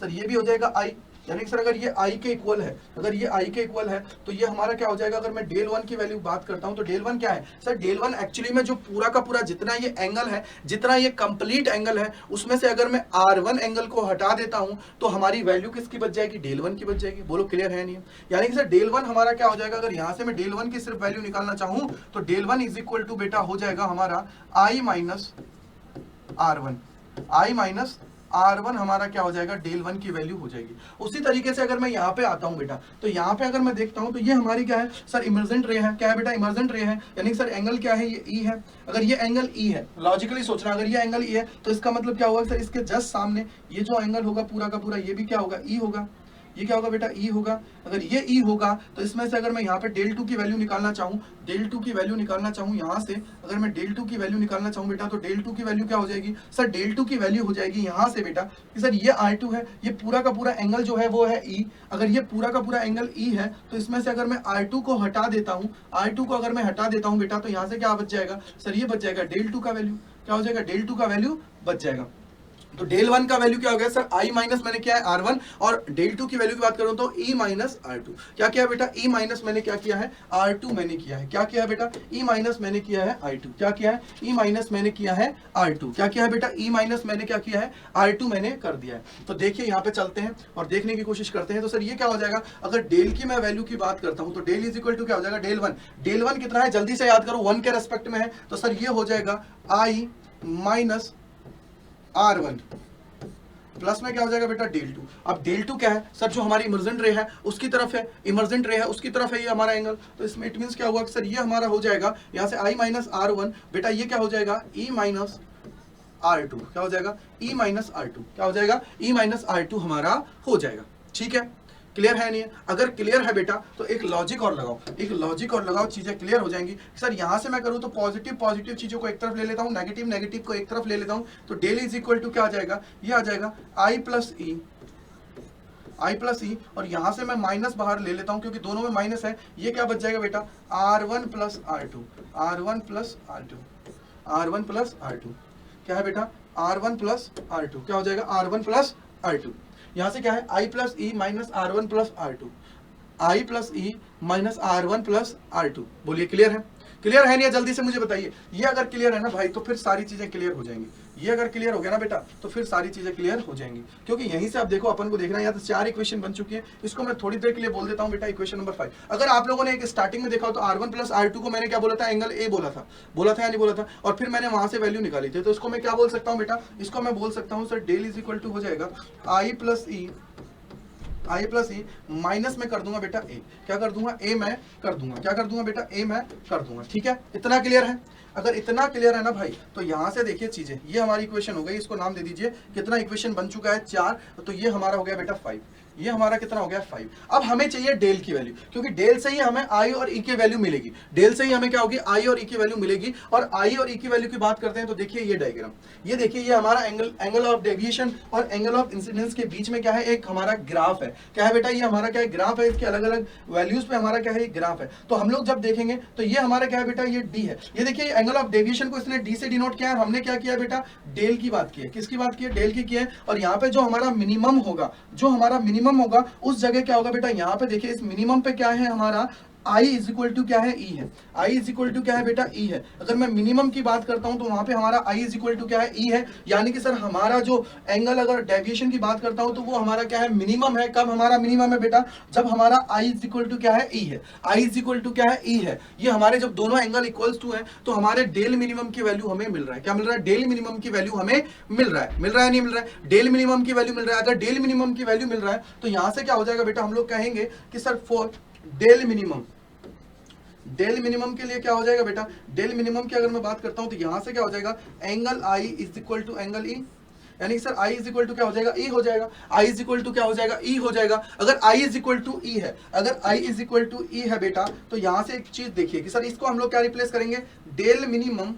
सर, ये भी हो जाएगा आई। यानी कि सर अगर ये आई के इक्वल है, अगर ये आई के इक्वल है तो ये हमारा क्या हो जाएगा, अगर मैं डेल 1 की वैल्यू बात करता हूं तो डेल 1 क्या है सर, डेल 1 एक्चुअली में जो पूरा का पूरा जितना ये एंगल है, जितना ये कंप्लीट एंगल है, उसमें से अगर मैं R1 एंगल को हटा देता हूं तो हमारी वैल्यू किसकी बच जाएगी, डेल 1 की बच जाएगी। बोलो क्लियर है नहीं। यानी कि सर डेल 1 हमारा क्या हो जाएगा, अगर यहां से मैं डेल 1 की सिर्फ वैल्यू निकालना चाहूं तो डेल 1 इज इक्वल टू बेटा हो जाएगा हमारा I minus R1। I minus R1 हमारा क्या हो जाएगा, डेल 1 की वैल्यू हो जाएगी। उसी तरीके से अगर मैं यहाँ पे आता हूँ बेटा, तो यहाँ पे अगर मैं देखता हूँ तो ये हमारी क्या है सर, इमर्जेंट रे है। क्या है बेटा, इमर्जेंट रे है। यानी सर एंगल क्या है, ये E है। अगर ये एंगल E है, लॉजिकली सोचना, अगर ये एंगल E है तो इसका मतलब क्या होगा सर, इसके जस्ट सामने ये जो एंगल होगा पूरा का पूरा, ये भी क्या होगा, E होगा। ये क्या होगा बेटा, E होगा। अगर ये E होगा तो इसमें से अगर मैं यहाँ पे डेल 2 की वैल्यू निकालना चाहूँ, डेल 2 की वैल्यू निकालना चाहूँ यहाँ से, अगर मैं डेल 2 की वैल्यू निकालना चाहूँ बेटा, तो डेल 2 की वैल्यू क्या हो जाएगी सर, डेल 2 की वैल्यू हो जाएगी यहाँ से बेटा कि सर ये R2 है, ये पूरा का पूरा एंगल जो है वो है E। अगर ये पूरा का पूरा एंगल E है तो इसमें से अगर मैं R2 को हटा देता हूँ, R2 को अगर मैं हटा देता हूँ बेटा, तो यहाँ से क्या बच जाएगा सर, ये बच जाएगा डेल 2 का वैल्यू। क्या हो जाएगा, डेल 2 का वैल्यू बच जाएगा। तो डेल 1 का वैल्यू क्या हो गया सर, I माइनस मैंने क्या है R1, और डेल 2 की वैल्यू की बात करूं तो E माइनस R2। क्या किया बेटा, E माइनस मैंने क्या किया है, R2 मैंने किया है। क्या किया है बेटा, E माइनस मैंने किया है I2। क्या किया है, E माइनस मैंने किया है R2। क्या किया है बेटा, E माइनस मैंने क्या किया है, R2 मैंने कर दिया है। तो देखिए यहाँ पे चलते हैं और देखने की कोशिश करते हैं। तो सर ये क्या हो जाएगा, अगर डेल की मैं वैल्यू की बात करता हूँ तो डेल इज इक्वल टू क्या हो जाएगा, डेल 1। डेल 1 कितना है, जल्दी से याद करो, 1 के रेस्पेक्ट में है, तो सर ये हो जाएगा I माइनस R1 प्लस में क्या हो जाएगा बेटा, डेल 2। अब डेल 2 क्या है सर, जो हमारी इमर्जेंट रे है उसकी तरफ है, इमर्जेंट रे है उसकी तरफ है ये हमारा एंगल। तो इसमें इट मींस क्या हुआ कि सर ये हमारा हो जाएगा यहाँ से I माइनस R1 बेटा, ये क्या हो जाएगा, E माइनस R2। क्या हो जाएगा, E माइनस R2। क्या हो जाएगा, E माइनस R2 हमारा हो जाएगा। ठीक है, क्लियर है नहीं है। अगर क्लियर है बेटा तो एक लॉजिक और लगाओ, एक लॉजिक और लगाओ, चीजें क्लियर हो जाएंगी। सर यहां से मैं करूं तो पॉजिटिव चीजों को एक तरफ ले लेता हूं, नेगेटिव को एक तरफ ले लेता हूं, तो डेल इज इक्वल टू क्या आ जाएगा, ये आ जाएगा I प्लस ई, और यहां से मैं माइनस बाहर ले लेता हूं क्योंकि दोनों में माइनस है। ये क्या बच जाएगा बेटा, R1 plus R2, R1 plus R2, R1 plus R2। क्या है बेटा, R1 प्लस R2। क्या हो जाएगा, R1 प्लस R2। यहां से क्या है, I plus E minus R1 plus R2, I plus E minus R1 plus R2। बोलिए क्लियर है। क्लियर है नहीं? जल्दी से मुझे बताइए। ये अगर क्लियर है ना भाई तो फिर सारी चीजें क्लियर हो जाएंगी। ये अगर क्लियर हो गया ना बेटा तो फिर सारी चीजें क्लियर हो जाएंगी, क्योंकि यहीं से आप देखो अपन को देखना है, यहाँ तो 4 इक्वेशन बन चुकी है। इसको मैं थोड़ी देर के लिए बोल देता हूँ बेटा इक्वेशन नंबर 5। अगर आप लोगों ने एक स्टार्टिंग में देखा तो R1 प्लस R2 को मैंने क्या बोला था, एंगल ए बोला था या नहीं बोला था, और फिर मैंने वहां से वैल्यू निकाली थी। तो इसको मैं क्या बोल सकता हूँ बेटा, इसको मैं बोल सकता हूँ sir del is equal to हो जाएगा आई प्लस ई माइनस में कर दूंगा बेटा ए, क्या कर दूंगा, ए मैं कर दूंगा, क्या कर दूंगा बेटा, ए मैं कर दूंगा। ठीक है, इतना क्लियर है? अगर इतना क्लियर है ना भाई तो यहां से देखिए चीजें, ये हमारी इक्वेशन हो गई, इसको नाम दे दीजिए, कितना इक्वेशन बन चुका है 4, तो ये हमारा हो गया बेटा 5, ये हमारा कितना हो गया 5। अब हमें चाहिए डेल की वैल्यू, क्योंकि डेल से ही हमें आई और ई की वैल्यू मिलेगी, डेल से ही हमें क्या होगी, आई और ई की वैल्यू मिलेगी। और आई और ई की वैल्यू की बात करते हैं तो देखिए ये डायग्राम, ये देखिए ये हमारा एंगल ऑफ डेविएशन और एंगल ऑफ इंसिडेंस के बीच में क्या है, एक हमारा ग्राफ है। क्या है बेटा, ये हमारा क्या है, ग्राफ है, इसके अलग अलग वैल्यूज पे हमारा क्या है, ग्राफ है। तो हम लोग जब देखेंगे तो ये हमारा क्या है बेटा, ये डी है। ये देखिए एंगल ऑफ डेविएशन को इसने डी से डिनोट किया है, हमने क्या किया बेटा, डेल की बात की है। किसकी बात की है, डेल की है। और यहाँ पे जो हमारा मिनिमम होगा, उस जगह क्या होगा बेटा, यहाँ पे देखिए इस मिनिमम पे क्या है हमारा, I इज इक्वल टू क्या है, E है। I इज इक्वल टू क्या है बेटा, E है। अगर मैं मिनिमम की बात करता हूं तो वहां पे हमारा I इज इक्वल टू क्या है, E है। यानी कि सर हमारा जो एंगल, अगर डेविएशन की बात करता हूं तो वो हमारा क्या है, मिनिमम है। कब हमारा मिनिमम है बेटा, जब हमारा I इज इक्वल टू क्या है, E है। I इज इक्वल टू क्या है, E है। ये हमारे जब दोनों एंगल इक्वल्स टू है तो हमारे डेल मिनिमम की वैल्यू हमें मिल रहा है। क्या मिल रहा है, डेल मिनिमम की वैल्यू हमें मिल रहा है। मिल रहा है नहीं मिल रहा है, डेल मिनिमम की वैल्यू मिल रहा है। अगर डेल मिनिमम की वैल्यू मिल रहा है तो यहां से क्या हो जाएगा बेटा, हम लोग कहेंगे कि सर फॉर डेल मिनिमम के लिए क्या हो जाएगा बेटा, डेल मिनिमम की अगर मैं बात करता हूं तो यहां से क्या हो जाएगा, angle I is equal to angle E, यानी sir I is equal to क्या हो जाएगा, ई हो जाएगा। आई इज इक्वल टू क्या हो जाएगा, ई हो जाएगा। अगर आई इज इक्वल टू ई है, अगर आई इज इक्वल टू ई है बेटा, तो यहां से एक चीज देखिए कि सर इसको हम लोग क्या रिप्लेस करेंगे, del minimum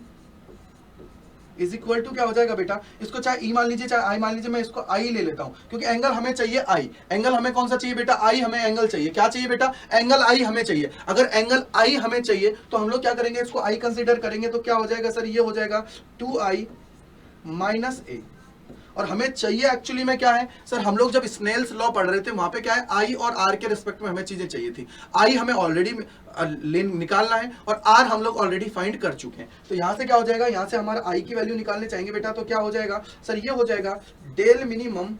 is equal to क्या हो जाएगा बेटा, इसको चाहे ई मान लीजिए चाहे आई मान लीजिए, मैं इसको आई ले लेता हूं, क्योंकि एंगल हमें चाहिए आई। एंगल हमें कौन सा चाहिए बेटा, आई हमें एंगल चाहिए। क्या चाहिए बेटा, एंगल आई हमें चाहिए। अगर एंगल आई हमें चाहिए तो हम लोग क्या करेंगे, इसको आई कंसीडर करेंगे, तो क्या हो जाएगा सर, ये हो जाएगा 2i माइनस ए। और हमें चाहिए एक्चुअली में क्या है सर, हम लोग जब स्नेल्स लॉ पढ़ रहे थे वहां पे क्या है, आई और आर के रिस्पेक्ट में हमें चीजें चाहिए थी। आई हमें ऑलरेडी निकालना है और आर हम लोग ऑलरेडी फाइंड कर चुके हैं। तो यहां से क्या हो जाएगा, यहां से हमारा आई की वैल्यू निकालने चाहेंगे बेटा, तो क्या हो जाएगा सर, ये हो जाएगा डेल मिनिमम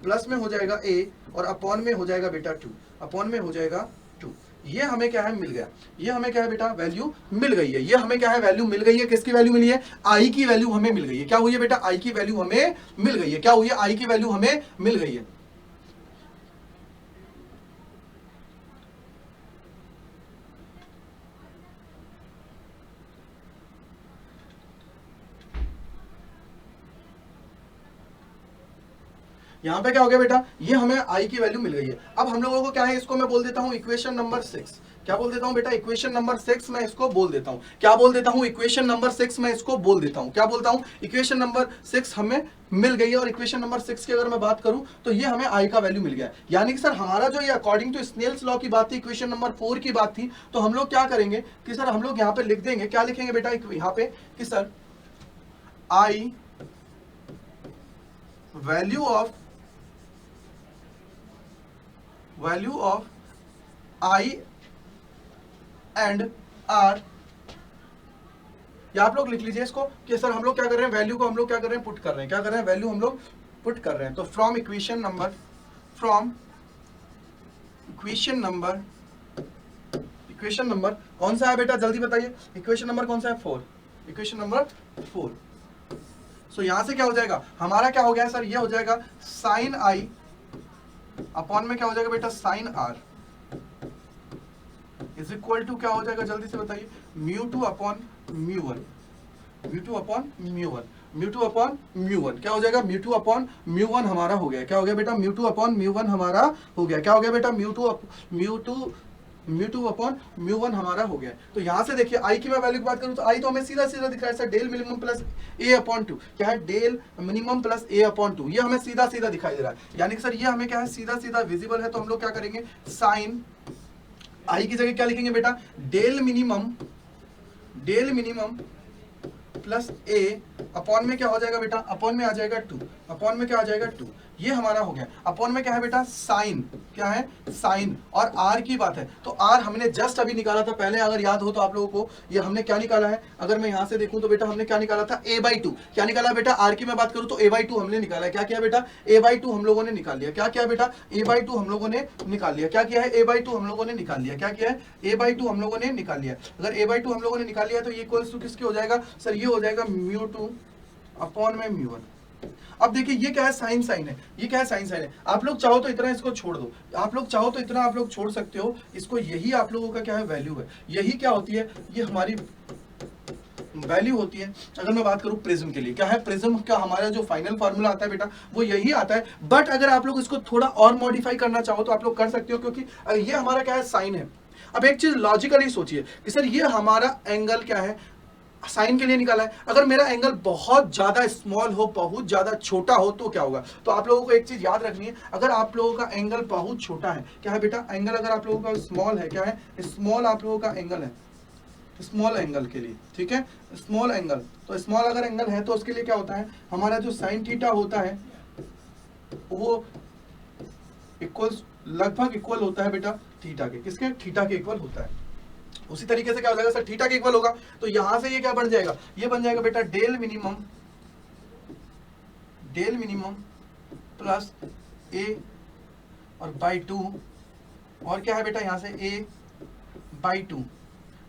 प्लस में हो जाएगा ए और अपॉन में हो जाएगा बेटा 2, अपॉन में हो जाएगा 2। ये हमें क्या है, मिल गया। ये हमें क्या है बेटा, वैल्यू मिल गई है। ये हमें क्या है, वैल्यू मिल गई है। किसकी वैल्यू मिली है, आई की वैल्यू हमें मिल गई है। क्या हुई है बेटा, आई की वैल्यू हमें मिल गई है। क्या हुई है, आई की वैल्यू हमें मिल गई है। यहां पे क्या हो गया बेटा, ये हमें आई की वैल्यू मिल गई है। अब हम लोगों को क्या है, इसको मैं बोल देता हूं इक्वेशन नंबर 6। क्या बोल देता हूं बेटा, इक्वेशन नंबर 6 मैं इसको बोल देता हूं। क्या बोल देता हूं, इक्वेशन नंबर 6 मैं इसको बोल देता हूं। क्या बोलता हूं, इक्वेशन नंबर 6 हमें मिल गई है। और इक्वेशन नंबर 6 की अगर मैं बात करूं तो ये हमें आई का वैल्यू मिल गया है। यानी कि सर हमारा जो ये अकॉर्डिंग टू स्नेल्स लॉ की बात थी, इक्वेशन नंबर 4 की बात थी, तो हम लोग क्या करेंगे कि सर हम लोग यहां पे लिख देंगे, क्या लिखेंगे बेटा यहां पे कि sir I value of I and R, या आप लोग लिख लीजिए इसको कि सर हम लोग क्या कर रहे हैं, वैल्यू को हम लोग क्या कर रहे हैं, पुट कर रहे हैं। क्या कर रहे हैं, वैल्यू हम लोग पुट कर रहे हैं। तो फ्रॉम इक्वेशन नंबर कौन सा है बेटा, जल्दी बताइए, इक्वेशन नंबर कौन सा है, 4। Equation number 4। सो यहां से क्या हो जाएगा, हमारा क्या हो गया सर, ये हो जाएगा साइन आई अपॉन में क्या हो जाएगा बेटा, sine R is equal to क्या हो जाएगा, जल्दी से बताइए, μ2 अपॉन μ1। क्या हो जाएगा, μ2 अपॉन μ1 हमारा हो गया। क्या हो गया बेटा, μ2 अपॉन μ1 हमारा हो गया। क्या हो गया बेटा, μ2 अपॉन μ1 हमारा हो गया। तो यहां से देखिए आई की मैं वैल्यू की बात करूं तो आई तो हमें सीधा सीधा दिख रहा है सर, डेल मिनिमम प्लस ए अपॉन 2। क्या है, डेल मिनिमम प्लस ए अपॉन 2, ये हमें सीधा सीधा दिखाई दे रहा है। यानी कि सर ये हमें क्या है, सीधा सीधा विजिबल है। तो हम लोग क्या करेंगे, साइन आई की जगह क्या लिखेंगे बेटा, डेल मिनिमम प्लस ए अपॉन में क्या हो जाएगा बेटा, अपॉन में आ जाएगा 2, अपॉन में क्या आ जाएगा 2, ये हमारा हो गया। अपॉन में क्या है बेटा, साइन, क्या है साइन, और आर की बात है तो आर हमने जस्ट अभी निकाला था पहले, अगर याद हो तो आप लोगों को, ये हमने क्या निकाला है, अगर मैं यहां से देखूं तो बेटा हमने क्या निकाला था, a/2, क्या निकाला बेटा, आर की मैं बात करूं तो a/2 हमने निकाला है, क्या किया बेटा, a/2 हम लोगों ने निकाल लिया, क्या किया बेटा, a/2 हम लोगों ने निकाल लिया, क्या किया है, a/2 हम लोगों ने निकाल लिया, क्या किया है, a/2 हम लोगों ने निकाल लिया। अगर a/2 हम लोगों ने निकाल लिया तो ये इक्वल्स टू किसके हो जाएगा सर, ये हो जाएगा μ2 अपॉन में μ1। अब देखिए ये क्या है, साइन साइन है, ये क्या है, साइन साइन है। आप लोग चाहो तो इतना इसको छोड़ दो, आप लोग चाहो तो इतना आप लोग छोड़ सकते हो इसको, यही आप लोगों का क्या है, वैल्यू है, यही क्या होती है, ये हमारी वैल्यू होती है। अगर मैं बात करूं प्रिज्म के लिए, क्या है प्रिज्म का हमारा जो फाइनल फार्मूला आता है बेटा वो यही आता है, बट अगर आप लोग इसको थोड़ा और मॉडिफाई करना चाहो तो आप लोग कर सकते हो, क्योंकि ये हमारा क्या है, साइन है। अब एक चीज लॉजिकली सोचिए कि सर ये हमारा एंगल क्या है, साइन के लिए निकाला है, अगर मेरा एंगल बहुत ज्यादा स्मॉल हो, बहुत ज्यादा छोटा हो तो क्या होगा, तो आप लोगों को एक चीज याद रखनी है, अगर आप लोगों का एंगल बहुत छोटा है, क्या है बेटा, एंगल अगर आप लोगों का स्मॉल है, क्या है स्मॉल आप लोगों का एंगल है, स्मॉल एंगल के लिए, ठीक है, स्मॉल एंगल, तो स्मॉल अगर एंगल है तो उसके लिए क्या होता है, हमारा जो साइन थीटा होता है वो इक्वल, लगभग इक्वल होता है बेटा थीटा के, किसके, थीटा के इक्वल होता है। उसी तरीके से क्या हो जाएगा सर, थीटा के इक्वल होगा तो यहां से ये क्या बन जाएगा, ये बन जाएगा बेटा डेल मिनिमम प्लस a और बाई 2, और क्या है बेटा यहाँ से a/2,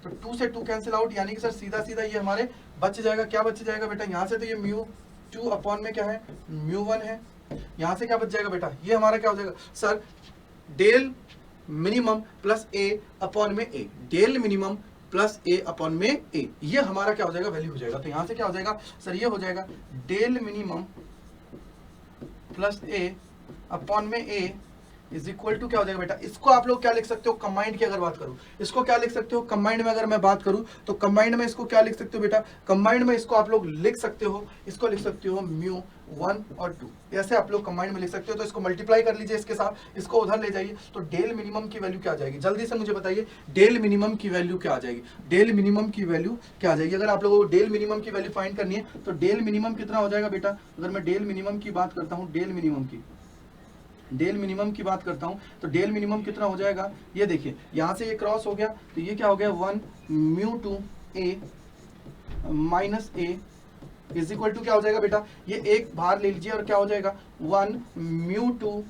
तो 2 से 2 कैंसिल आउट, यानी कि सर सीधा सीधा ये हमारे बच जाएगा, क्या बच जाएगा बेटा, यहाँ से तो ये μ2 अपॉन में क्या है μ1 है, यहाँ से क्या बच जाएगा बेटा, ये हमारा क्या हो जाएगा sir, del minimum plus a upon में a, del minimum plus a upon में a, ये हमारा क्या हो जाएगा, वैल्यू हो जाएगा। तो यहां से क्या हो जाएगा सर, ये हो जाएगा del minimum plus a upon में a इज इक्वल टू क्या हो जाएगा बेटा, इसको आप लोग क्या लिख सकते हो, कंबाइंड की अगर बात करूं, इसको क्या लिख सकते हो, कंबाइंड में अगर मैं बात करूं तो कंबाइंड में इसको क्या लिख सकते हो बेटा, कंबाइंड में इसको आप लोग लिख सकते हो, इसको लिख सकते हो μ1 और 2, ऐसे आप लोग कंबाइंड में लिख सकते हो। तो इसको मल्टीप्लाई कर लीजिए इसके साथ, इसको उधर ले जाइए, तो डेल मिनिमम की वैल्यू क्या आ जाएगी, जल्दी से मुझे बताइए, डेल मिनिमम की वैल्यू क्या आ जाएगी, डेल मिनिमम की वैल्यू क्या आ जाएगी। अगर आप लोगों को डेल मिनिमम की वैल्यू फाइंड करनी है तो डेल मिनिमम कितना हो जाएगा बेटा, अगर मैं डेल मिनिमम की बात करता हूँ, डेल मिनिमम की बात करता हूं तो डेल मिनिमम कितना हो जाएगा, ये देखिए यहां से ये क्रॉस हो गया तो ये क्या हो गया 1 μ2a minus a is equal to क्या हो जाएगा बेटा, ये एक बाहर ले लीजिए और क्या हो जाएगा 1 μ2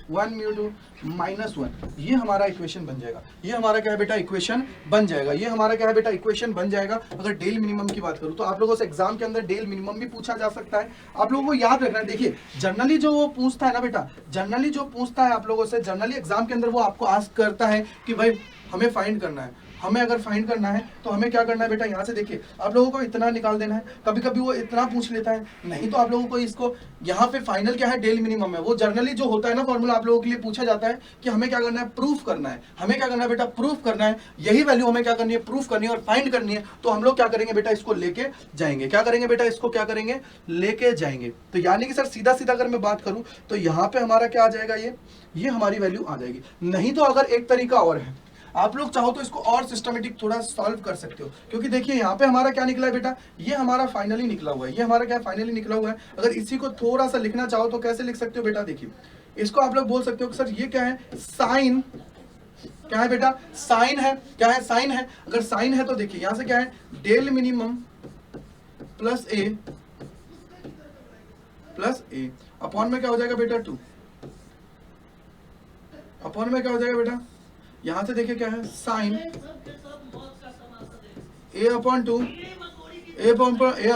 माइनस 1, ये हमारा इक्वेशन बन जाएगा, ये हमारा क्या है बेटा इक्वेशन बन जाएगा, ये हमारा क्या है बेटा इक्वेशन बन जाएगा। अगर डेल मिनिमम की बात करूं तो आप लोगों से एग्जाम के अंदर डेल मिनिमम भी पूछा जा सकता है, आप लोगों को याद रखना है। देखिए जनरली जो वो पूछता है ना बेटा, जनरली जो पूछता है आप लोगों से, जनरली एग्जाम के अंदर वो आपको आस्क करता है कि भाई हमें फाइंड करना है, हमें अगर फाइंड करना है तो हमें क्या करना है बेटा, यहाँ से देखिए आप लोगों को इतना निकाल देना है, कभी कभी वो इतना पूछ लेता है, नहीं तो आप लोगों को इसको यहाँ पे फाइनल क्या है डेल मिनिमम है, वो जनरली जो होता है ना फॉर्मूला आप लोगों के लिए पूछा जाता है कि हमें क्या करना है, प्रूफ करना है, हमें क्या करना है बेटा, प्रूफ करना है, यही वैल्यू हमें क्या करनी है, प्रूफ करनी है और फाइंड करनी है। तो हम लोग क्या करेंगे बेटा, इसको लेके जाएंगे, क्या करेंगे बेटा, इसको क्या करेंगे, लेके जाएंगे। तो यानी कि सर सीधा सीधा अगर मैं बात करूं तो यहाँ पे हमारा क्या आ जाएगा, ये हमारी वैल्यू आ जाएगी। नहीं तो अगर एक तरीका और है, आप लोग चाहो तो इसको और सिस्टमेटिक थोड़ा सॉल्व कर सकते हो, क्योंकि देखिए यहाँ पे हमारा क्या निकला है बेटा, ये हमारा फाइनली निकला हुआ है, ये हमारा क्या फाइनली निकला हुआ है। अगर इसी को थोड़ा सा लिखना चाहो तो कैसे लिख सकते हो बेटा, देखिए इसको आप लोग बोल सकते हो कि सर ये क्या है, साइन, क्या है बेटा, साइन है, क्या है, साइन है। अगर साइन है तो देखिए यहाँ से क्या है, डेल मिनिमम प्लस ए अपॉन में क्या हो जाएगा बेटा 2, अपॉन में क्या हो जाएगा बेटा, यहां से देखिए क्या है, sine a upon 2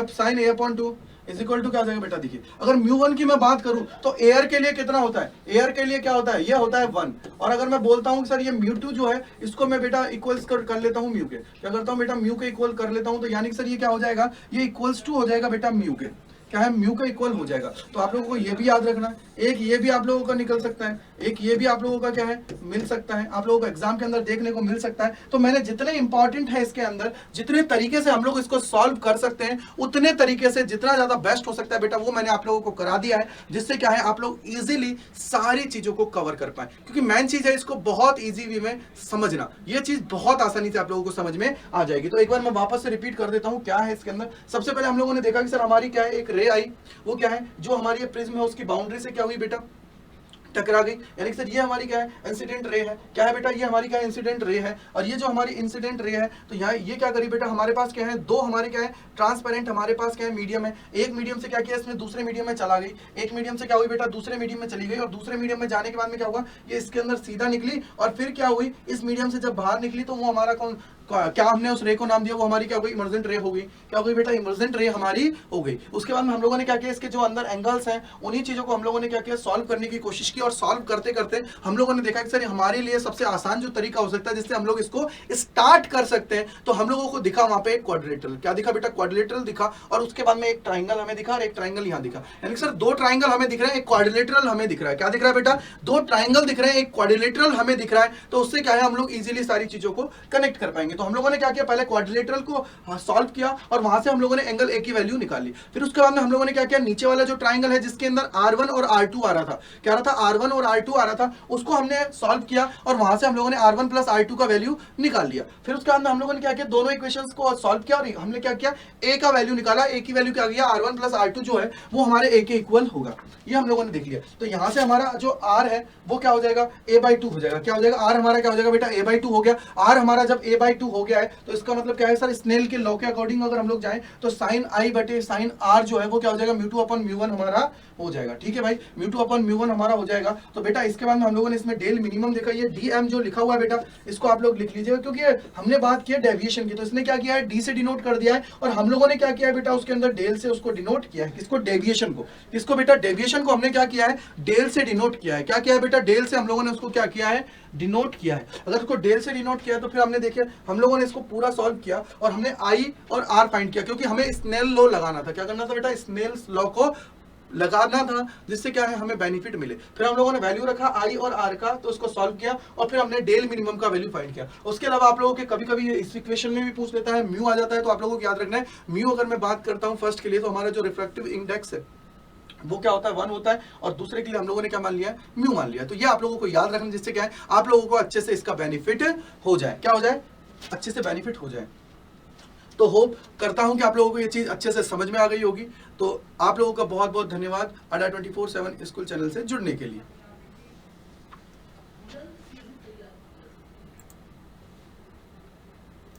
sine a upon 2 is equal to क्या हो जाएगा बेटा, देखिए अगर μ1 की मैं बात करूं तो एयर के लिए कितना होता है, एयर के लिए क्या होता है, ये होता है 1, और अगर मैं बोलता हूं कि सर ये μ2 जो है इसको मैं बेटा इक्वल्स कर लेता हूं म्यू के, क्या करता हूं बेटा, म्यू के इक्वल कर लेता हूं, तो यानी कि सर ये क्या हो जाएगा, ये इक्वल्स टू हो जाएगा बेटा म्यू के, क्या है म्यू का इक्वल हो जाएगा। तो आप लोगों को ये भी याद रखना है, एक ये भी आप लोगों का निकल सकता है, एक ये भी आप लोगों का क्या है मिल सकता है, आप लोगों को एग्जाम के अंदर देखने को मिल सकता है। तो मैंने जितने इंपॉर्टेंट है इसके अंदर, जितने तरीके से हम लोग इसको सॉल्व कर सकते हैं, उतने तरीके से जितना ज्यादा बेस्ट हो सकता है बेटा वो मैंने आप लोगों को करा दिया है, जिससे क्या है आप लोग इजीली सारी चीजों को कवर कर पाए। क्योंकि मेन चीज है इसको बहुत इजी वे में समझना, ये चीज बहुत आसानी से आप लोगों को समझ में आ जाएगी। तो एक बार मैं वापस से रिपीट कर देता हूं क्या है इसके अंदर। सबसे पहले हम लोगों ने देखा कि सर हमारी क्या है एक रे आई, वो क्या है जो हमारी प्रिज्म है उसकी बाउंड्री से क्या हुई बेटा, टकरा गई। यानी कि सर ये हमारी क्या है इंसिडेंट रे है, क्या है बेटा ये हमारी क्या है इंसिडेंट रे है। और ये जो हमारी इंसिडेंट रे है तो यहाँ ये क्या करी बेटा, हमारे पास क्या है दो हमारे क्या है ट्रांसपेरेंट हमारे पास क्या है मीडियम है, एक मीडियम से क्या किया इसमें दूसरे मीडियम में चला गई, एक मीडियम से क्या हुई बेटा दूसरे मीडियम में चली गई, और दूसरे मीडियम में जाने के बाद में क्या हुआ ये इसके अंदर सीधा निकली, और फिर क्या हुई इस मीडियम से जब बाहर निकली तो वो हमारा कौन क्या हमने उस रे को नाम दिया, वो हमारी क्या हो गई इमर्जेंट रे हो गई। क्या हो गई बेटा इमर्जेंट रे हमारी हो गई। उसके बाद में हम लोगों ने क्या किया इसके जो अंदर एंगल्स हैं उन्हीं चीजों को हम लोगों ने क्या किया सॉल्व करने की कोशिश की, और सॉल्व करते करते हम लोगों ने देखा कि सर हमारे लिए सबसे आसान जो तरीका हो सकता है जिससे हम लोग इसको स्टार्ट कर सकते हैं, तो हम लोगों को दिखा वहां पे एक क्वाड्रिलेटरल, क्या दिखा बेटा क्वाड्रिलेटरल दिखा, और उसके बाद में एक ट्राइंगल हमें दिखा और एक ट्राइंगल यहाँ दिखा। यानी सर दो ट्राइंगल हमें दिख रहे हैं, एक क्वाड्रिलेटरल हमें दिख रहा है, क्या दिख रहा है बेटा दो ट्राइंगल दिख रहे हैं, एक क्वाड्रिलेटरल हमें दिख रहा है। तो उससे क्या है हम लोग इजीली सारी चीजों को कनेक्ट कर पाएंगे। तो हम लोगों ने क्या किया पहले क्वाड्रिलेटरल को सॉल्व किया और वहां से हम लोगों ने एंगल ए की वैल्यू निकाली। फिर उसके बाद में हम लोगों ने क्या किया नीचे वाला जो ट्राइंगल है जिसके अंदर R1 और R2 आ रहा था, क्या रहा था R1 और R2 आ रहा था, उसको हमने सॉल्व किया और वहां से हम लोगों ने R1 प्लस R2 का वैल्यू निकाल लिया। फिर उसके बाद में हम लोगों ने क्या किया दोनों इक्वेशंस को सॉल्व किया और हमने क्या किया ए का वैल्यू निकाला, ए की वैल्यू क्या गया R1 प्लस R2 जो है वो हमारे ए के इक्वल होगा, ये हम लोगों ने देख लिया। तो यहां से हमारा जो R है वो क्या हो जाएगा a/2 हो जाएगा, क्या हो जाएगा R हमारा क्या हो जाएगा बेटा a/2 हो गया। R हमारा जब a/2 हो गया है तो इसका मतलब क्या है सर स्नेल के लॉ के अकॉर्डिंग अगर हम लोग जाएं तो साइन i बटे साइन r जो है वो क्या हो जाएगा mu two upon mu one हमारा हो जाएगा। ठीक है भाई mu two upon mu one हमारा हो जाएगा। तो बेटा इसके बाद में हम लोगों ने इसमें डेल मिनिमम देखा, ये dm जो लिखा हुआ है बेटा इसको आप लोग लिख लीजिएगा, क्योंकि हमने बात की है डेविएशन की, तो इसने क्या किया है d से डिनोट कर दिया है, और हम लोगों ने क्या किया है बेटा उसके अंदर डेल से उसको डिनोट किया है, किसको डेविएशन को, किसको बेटा डेविएशन को हमने क्या किया है डेल से डिनोट किया है। क्या किया है बेटा डेल से हम लोगों ने उसको क्या किया है डिनोट किया है। अगर उसको डेल से डिनोट किया है तो फिर हमने देखिए हम लोगों ने इसको पूरा सॉल्व किया और हमने i और r फाइंड किया, क्योंकि हमें स्नेल लॉ लगाना था। क्या करना था बेटा स्नेल्स लॉ को लगाना था, जिससे क्या है हमें बेनिफिट मिले। फिर हम लोगों ने वैल्यू रखा i और r का, तो उसको सॉल्व किया और फिर हमने डेल मिनिमम का वैल्यू फाइंड किया। उसके अलावा आप लोगों के कभी कभी इस इक्वेशन में भी पूछ लेता है म्यू आ जाता है, तो आप लोगों को याद रखना है म्यू अगर मैं बात करता हूं फर्स्ट के लिए तो हमारा जो रिफ्रैक्टिव इंडेक्स है वो क्या होता है 1 होता है, और दूसरे के लिए हम लोगों ने क्या मान लिया म्यू मान लिया। तो ये आप लोगों को याद रखना, जिससे क्या है आप लोगों को अच्छे से इसका बेनिफिट हो जाए, क्या हो जाए अच्छे से बेनिफिट हो जाए। तो होप करता हूं कि आप लोगों को ये चीज अच्छे से समझ में आ गई होगी। तो आप लोगों का बहुत बहुत धन्यवाद अड्डा 24/7 स्कूल चैनल से जुड़ने के लिए।